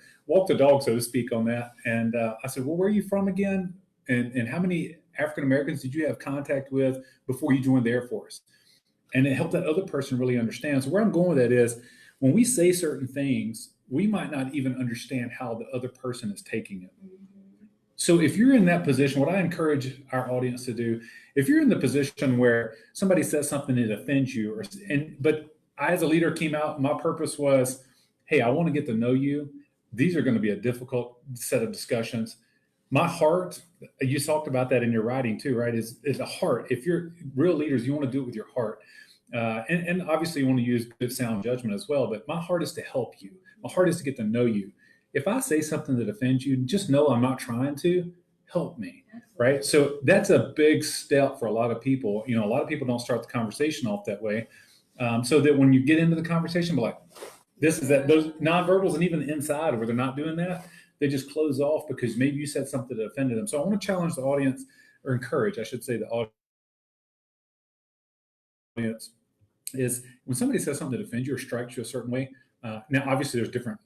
dog, so to speak, on that. And I said, well, where are you from again? And how many African Americans did you have contact with before you joined the Air Force? And it helped that other person really understand. So where I'm going with that is, when we say certain things, we might not even understand how the other person is taking it. So if you're in that position, what I encourage our audience to do, if you're in the position where somebody says something that offends you, but I, as a leader, came out, my purpose was, hey, I want to get to know you. These are going to be a difficult set of discussions. My heart, you talked about that in your writing too, right? Is a heart. If you're real leaders, you want to do it with your heart. And obviously you want to use good sound judgment as well, but my heart is to help you. My heart is to get to know you. If I say something that offends you, just know I'm not trying to. Help me, right? So that's a big step for a lot of people. A lot of people don't start the conversation off that way. So that when you get into the conversation, be like, this is that, those nonverbals, and even inside where they're not doing that, they just close off because maybe you said something that offended them. So I want to challenge the audience, or encourage, I should say, the audience, is when somebody says something that offends you or strikes you a certain way. Now, obviously, there's different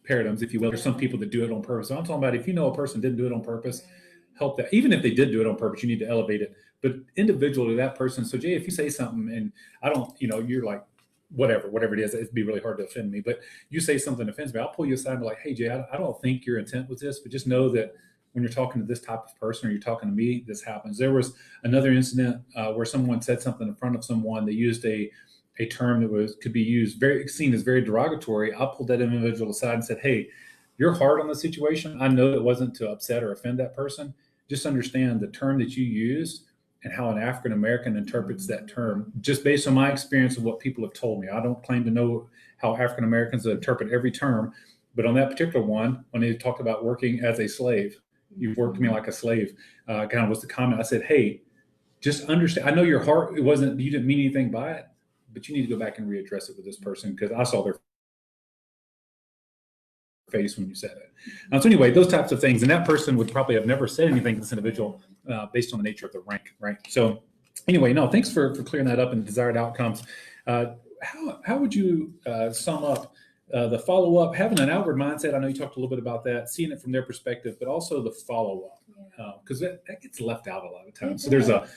paradigms, if you will. There's some people that do it on purpose. So I'm talking about, if you know a person didn't do it on purpose, help that. Even if they did do it on purpose, you need to elevate it. But individually, that person. So Jay, if you say something and I don't, you're like, whatever it is, it'd be really hard to offend me. But you say something that offends me, I'll pull you aside and be like, hey, Jay, I don't think your intent was this, but just know that when you're talking to this type of person or you're talking to me, this happens. There was another incident where someone said something in front of someone. They used a term that could be used, seen as very derogatory. I pulled that individual aside and said, hey, you're hard on the situation. I know it wasn't to upset or offend that person. Just understand the term that you used and how an African American interprets that term, just based on my experience of what people have told me. I don't claim to know how African Americans interpret every term, but on that particular one, when they talked about working as a slave, you've worked me like a slave, kind of was the comment. I said, hey, just understand. I know your heart, you didn't mean anything by it, but you need to go back and readdress it with this person because I saw their face when you said it. So anyway, those types of things. And that person would probably have never said anything to this individual based on the nature of the rank, right? So anyway, no, thanks for clearing that up and desired outcomes. How would you sum up the follow-up, having an outward mindset? I know you talked a little bit about that, seeing it from their perspective, but also the follow-up, because that gets left out a lot of times. So there's a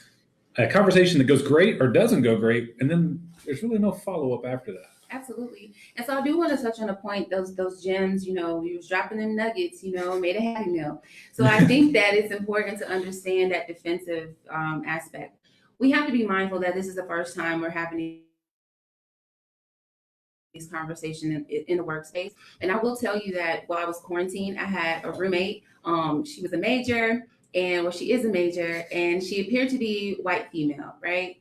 conversation that goes great or doesn't go great, and then there's really no follow-up after that. Absolutely. And so I do want to touch on a point, those gems, you was dropping them nuggets, made a Happy Meal. So I think that it's important to understand that defensive aspect. We have to be mindful that this is the first time we're having these conversations in the workspace. And I will tell you that while I was quarantined, I had a roommate. She was a major, she is a major, and she appeared to be white female, right?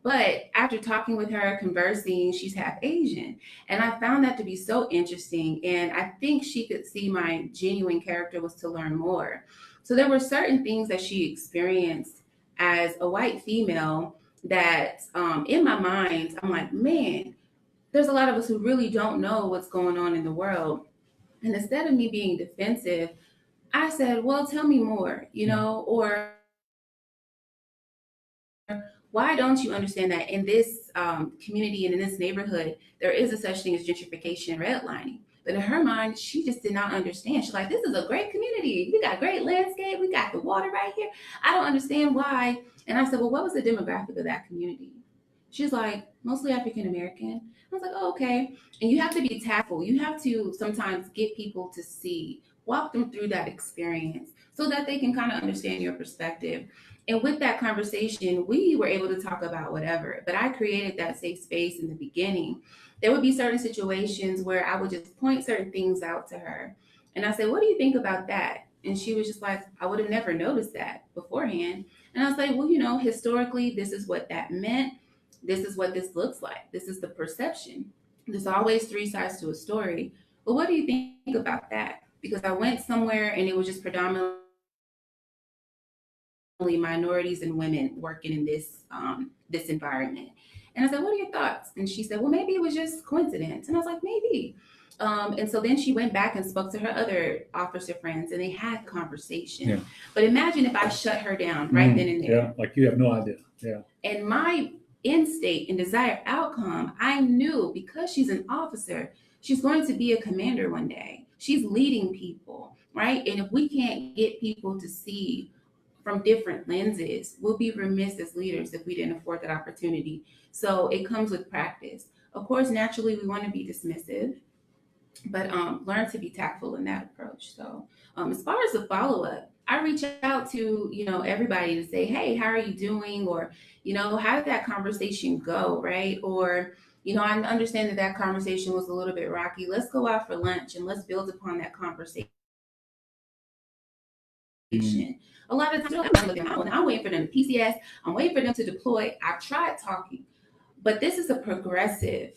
But after talking with her, conversing, she's half Asian. And I found that to be so interesting. And I think she could see my genuine character was to learn more. So there were certain things that she experienced as a white female that in my mind, I'm like, man, there's a lot of us who really don't know what's going on in the world. And instead of me being defensive, I said, well, tell me more, or why don't you understand that in this community and in this neighborhood, there is a such thing as gentrification and redlining? But in her mind, she just did not understand. She's like, this is a great community. We got great landscape. We got the water right here. I don't understand why. And I said, well, what was the demographic of that community? She's like, mostly African American. I was like, oh, okay. And you have to be tactful. You have to sometimes get people to see, walk them through that experience so that they can kind of understand your perspective. And with that conversation, we were able to talk about whatever, but I created that safe space in the beginning. There would be certain situations where I would just point certain things out to her. And I said, what do you think about that? And she was just like, I would have never noticed that beforehand. And I was like, well, historically, this is what that meant. This is what this looks like. This is the perception. There's always three sides to a story. But what do you think about that? Because I went somewhere and it was just predominantly minorities and women working in this environment. And I said, what are your thoughts? And she said, well, maybe it was just coincidence. And I was like, maybe. And so then she went back and spoke to her other officer friends and they had conversation. Yeah. But imagine if I shut her down right then and there. Yeah, like you have no idea. Yeah. And my end state and desired outcome, I knew because she's an officer, she's going to be a commander one day. She's leading people, right? And if we can't get people to see from different lenses, we'll be remiss as leaders if we didn't afford that opportunity. So it comes with practice. Of course, naturally, we want to be dismissive, but learn to be tactful in that approach. So as far as the follow up, I reach out to everybody to say, hey, how are you doing? Or how did that conversation go, right? Or I understand that that conversation was a little bit rocky. Let's go out for lunch and let's build upon that conversation. A lot of times I'm waiting for them to PCS. I'm waiting for them to deploy. I've tried talking, but this is a progressive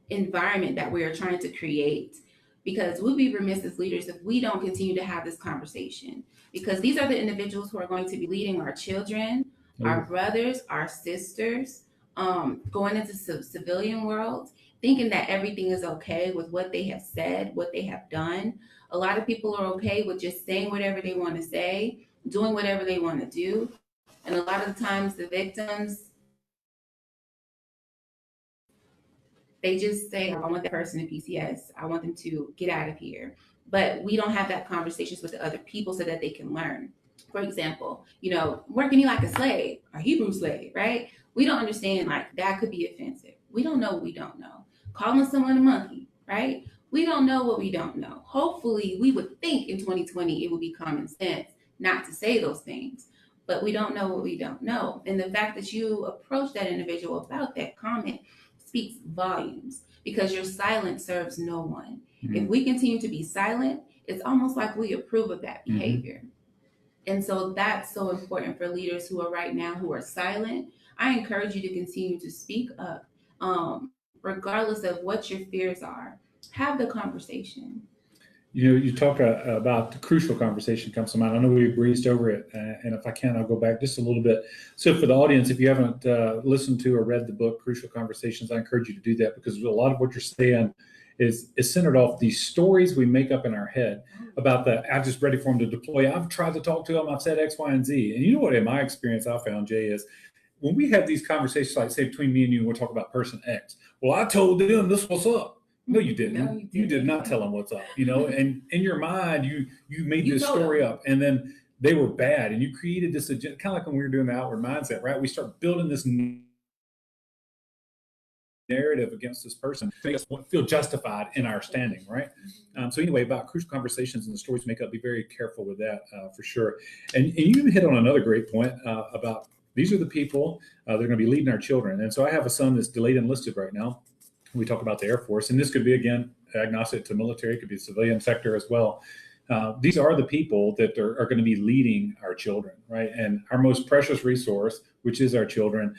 environment that we are trying to create, because we'll be remiss as leaders if we don't continue to have this conversation, because these are the individuals who are going to be leading our children, our brothers, our sisters, going into civilian world, thinking that everything is okay with what they have said, what they have done. A lot of people are okay with just saying whatever they want to say, doing whatever they want to do. And a lot of the times the victims, they just say, I want that person in PCS. I want them to get out of here. But we don't have that conversations with the other people so that they can learn. For example, working you like a slave, a Hebrew slave, right? We don't understand, like, that could be offensive. We don't know what we don't know. Calling someone a monkey, right? We don't know what we don't know. Hopefully, we would think in 2020 it would be common sense not to say those things. But we don't know what we don't know. And the fact that you approach that individual about that comment speaks volumes, because your silence serves no one. Mm-hmm. If we continue to be silent, it's almost like we approve of that behavior. Mm-hmm. And so that's so important for leaders who are right now, who are silent. I encourage you to continue to speak up, regardless of what your fears are. Have the conversation. You talk about the crucial conversation comes to mind. I know we breezed over it, and if I can, I'll go back just a little bit. So for the audience, if you haven't listened to or read the book, Crucial Conversations, I encourage you to do that, because a lot of what you're saying is centered off these stories we make up in our head about I'm just ready for them to deploy. I've tried to talk to them. I've said X, Y, and Z. And you know what, in my experience, I found, Jay, is when we have these conversations, like say between me and you, we'll talk about person X. Well, I told them this was up. No, you didn't. No, you did not tell them what's up, and in your mind, you made this story up, and then they were bad, and you created this agenda, kind of like when we were doing the outward mindset, right? We start building this narrative against this person to make us feel justified in our standing, right? So anyway, about crucial conversations and the stories we make up, be very careful with that for sure. And you hit on another great point about these are the people that are going to be leading our children. And so I have a son that's delayed enlisted right now. We talk about the Air Force, and this could be, again, agnostic to military, it could be civilian sector as well. These are the people that are going to be leading our children, right? And our most precious resource, which is our children,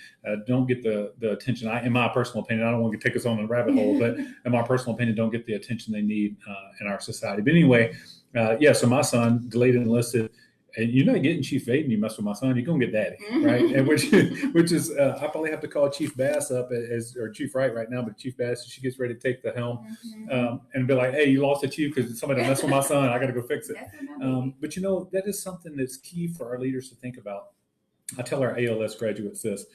don't get the attention. In my personal opinion, I don't want to take us on a rabbit hole, but in my personal opinion, don't get the attention they need in our society. But anyway, so my son, delayed enlisted, and you're not getting Chief Vaden, you mess with my son, you're gonna get daddy, right? And which is I probably have to call Chief Bass up or Chief Wright right now, but Chief Bass, she gets ready to take the helm, and be like, hey, you lost a chief because somebody messed with my son, I got to go fix it. But that is something that's key for our leaders to think about. I tell our ALS graduates this: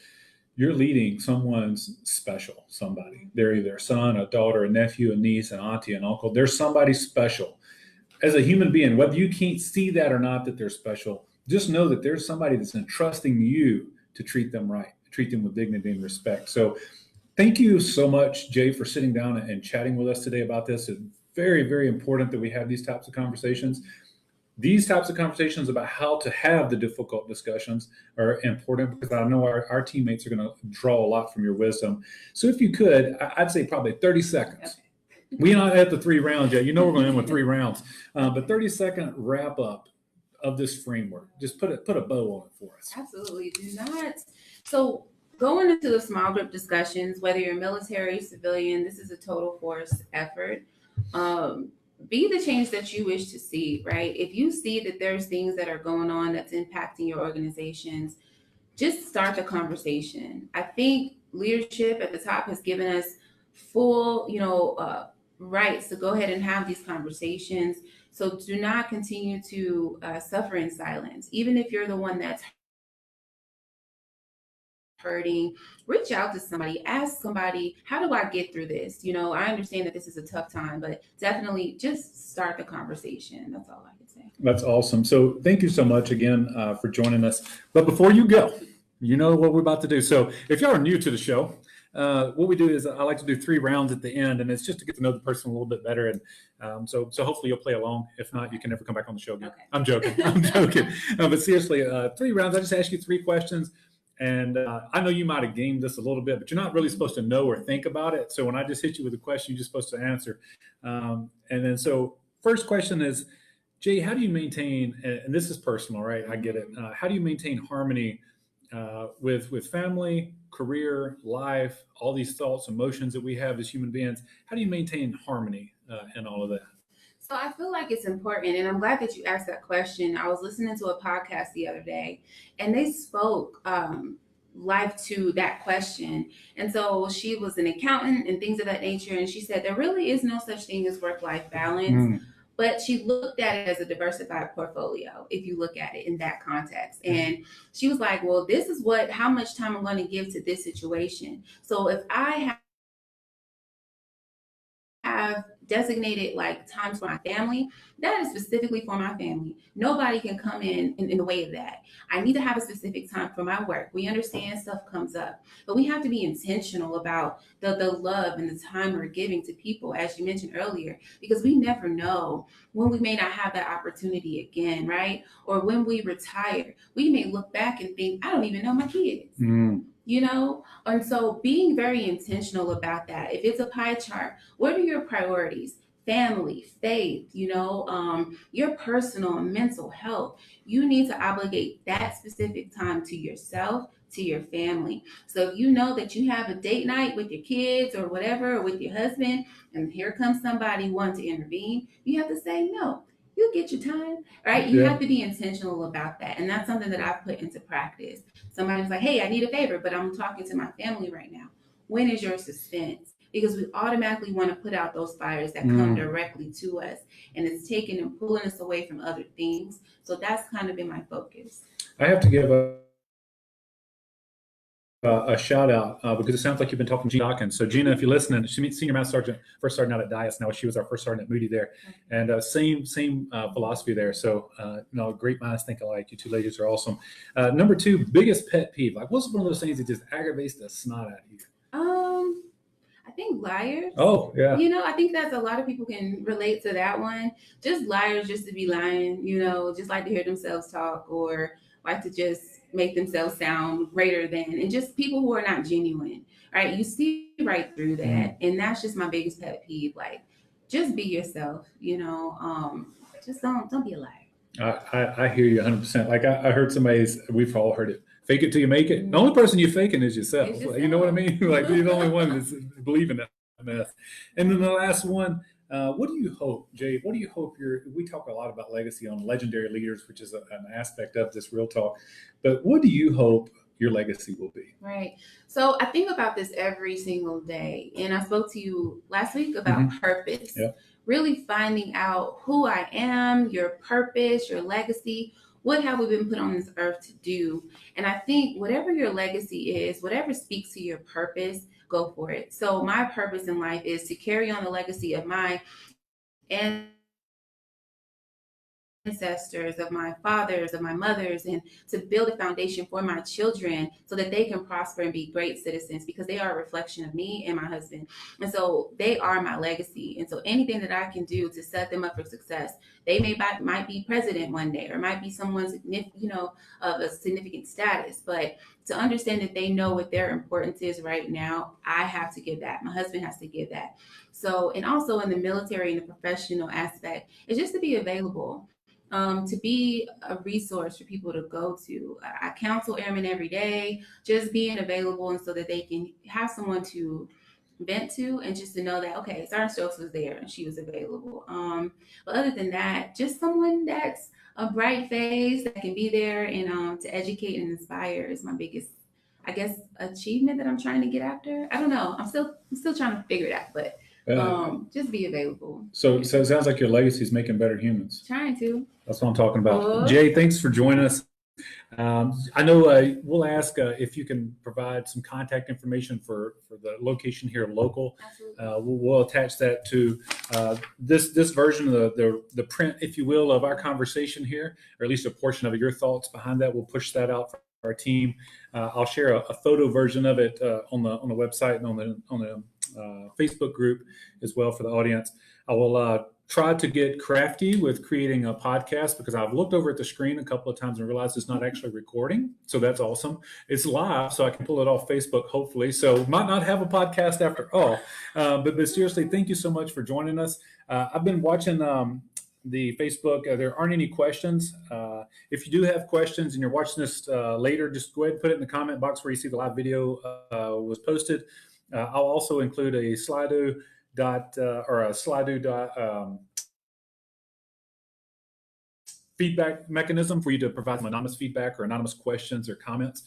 you're leading someone's special, somebody. They're either a son, a daughter, a nephew, a niece, an auntie, an uncle. They're somebody special. As a human being, whether you can't see that or not, that they're special, just know that there's somebody that's entrusting you to treat them right, treat them with dignity and respect. So thank you so much, Jay, for sitting down and chatting with us today about this. It's very, very important that we have these types of conversations. These types of conversations about how to have the difficult discussions are important, because I know our teammates are going to draw a lot from your wisdom. So if you could, I'd say probably 30 seconds. Okay. We're not at the 3 rounds yet. We're going to end with 3 rounds. But 30-second wrap up of this framework. Just put a bow on it for us. Absolutely. Do not. So going into the small group discussions, whether you're military, civilian, this is a total force effort. Be the change that you wish to see, right? If you see that there's things that are going on that's impacting your organizations, just start the conversation. I think leadership at the top has given us full, rights to go ahead and have these conversations. So do not continue to suffer in silence. Even if you're the one that's hurting, reach out to somebody, ask somebody, how do I get through this? I understand that this is a tough time, but definitely just start the conversation. That's all I can say. That's awesome. So thank you so much again for joining us. But before you go, you know what we're about to do. So if y'all are new to the show, what we do is I like to do 3 rounds at the end, and it's just to get to know the person a little bit better. And so hopefully you'll play along. If not, you can never come back on the show again. Okay. I'm joking. I'm joking. But seriously, 3 rounds. I just ask you 3 questions. And I know you might have gamed this a little bit, but you're not really supposed to know or think about it. So when I just hit you with a question, you're just supposed to answer. And then so first question is, Jay, how do you maintain, and this is personal, right? I get it. How do you maintain harmony with family, career, life, all these thoughts, emotions that we have as human beings? How do you maintain harmony in all of that? So I feel like it's important, and I'm glad that you asked that question. I was listening to a podcast the other day, and they spoke life to that question. And so she was an accountant and things of that nature, and she said there really is no such thing as work-life balance. But she looked at it as a diversified portfolio, if you look at it in that context. And she was like, well, this is how much time I'm going to give to this situation. So if I have designated like times for my family, that is specifically for my family. Nobody can come in the way of that. I need to have a specific time for my work. We understand stuff comes up, but we have to be intentional about the love and the time we're giving to people, as you mentioned earlier, because we never know when we may not have that opportunity again, right? Or when we retire, we may look back and think, I don't even know my kids. And so being very intentional about that. If it's a pie chart, what are your priorities? Family, faith, your personal and mental health. You need to obligate that specific time to yourself, to your family. So if you know that you have a date night with your kids or whatever, or with your husband, and here comes somebody wanting to intervene, you have to say no. You'll get your time, right? You have to be intentional about that. And that's something that I've put into practice. Somebody's like, hey, I need a favor, but I'm talking to my family right now. When is your suspense? Because we automatically want to put out those fires that come directly to us. And it's taking and pulling us away from other things. So that's kind of been my focus. I have to give a shout out because it sounds like you've been talking to Gina Dawkins. So Gina, if you're listening, she's senior master sergeant, first starting out at Dias. Now she was our first sergeant at Moody there, and same philosophy there. So great minds think alike. You 2 ladies are awesome. Number 2, biggest pet peeve. Like, what's one of those things that just aggravates the snot out of you? I think liars. Oh yeah. I think that a lot of people can relate to that one. Just liars, just to be lying. Just like to hear themselves talk, or like to just make themselves sound greater than, and just people who are not genuine, right? You see right through that. And that's just my biggest pet peeve. Like, just be yourself, just don't be a liar. I hear you 100%. Like I heard we've all heard it. Fake it till you make it. The only person you're faking is yourself. You know what I mean? Like, you're the only one that's believing that mess. And then the last one, what do you hope, Jay? What do you hope we talk a lot about legacy on legendary leaders, which is an aspect of this real talk. But what do you hope your legacy will be? Right. So I think about this every single day. And I spoke to you last week about purpose. Yeah. Really finding out who I am, your purpose, your legacy. What have we been put on this earth to do? And I think whatever your legacy is, whatever speaks to your purpose, go for it. So my purpose in life is to carry on the legacy of my ancestors, of my fathers, of my mothers, and to build a foundation for my children so that they can prosper and be great citizens, because they are a reflection of me and my husband. And so they are my legacy. And so anything that I can do to set them up for success, they might be president one day, or might be someone of a significant status, but to understand that they know what their importance is right now, I have to give that. My husband has to give that. So, and also in the military and the professional aspect, is just to be available. To be a resource for people to go to. I counsel airmen every day, just being available, and so that they can have someone to vent to, and just to know that, okay, Sergeant Stokes was there and she was available. But other than that, just someone that's a bright face that can be there and to educate and inspire is my biggest, I guess, achievement that I'm trying to get after. I don't know. I'm still trying to figure it out, but just be available. So it sounds like your legacy is making better humans. Trying to. That's what I'm talking about. Oh. Jay, thanks for joining us. I know we'll ask if you can provide some contact information for the location here local. We'll attach that to this version of the print, if you will, of our conversation here, or at least a portion of your thoughts behind that. We'll push that out for our team. I'll share a photo version of it on the website and on the Facebook group as well for the audience. I will try to get crafty with creating a podcast because I've looked over at the screen a couple of times and realized it's not actually recording. So that's awesome. It's live, so I can pull it off Facebook, hopefully. So might not have a podcast after all. But seriously, thank you so much for joining us. I've been watching the Facebook. There aren't any questions. If you do have questions and you're watching this later, just go ahead and put it in the comment box where you see the live video was posted. I'll also include a Slido feedback mechanism for you to provide some anonymous feedback or anonymous questions or comments.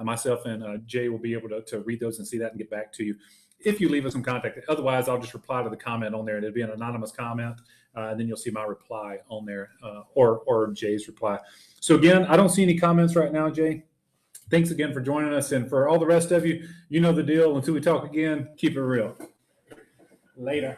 Myself and Jay will be able to read those and see that and get back to you if you leave us some contact. Otherwise, I'll just reply to the comment on there, and it'll be an anonymous comment, and then you'll see my reply on there or Jay's reply. So again, I don't see any comments right now, Jay. Thanks again for joining us, and for all the rest of you, you know the deal. Until we talk again, keep it real. Later.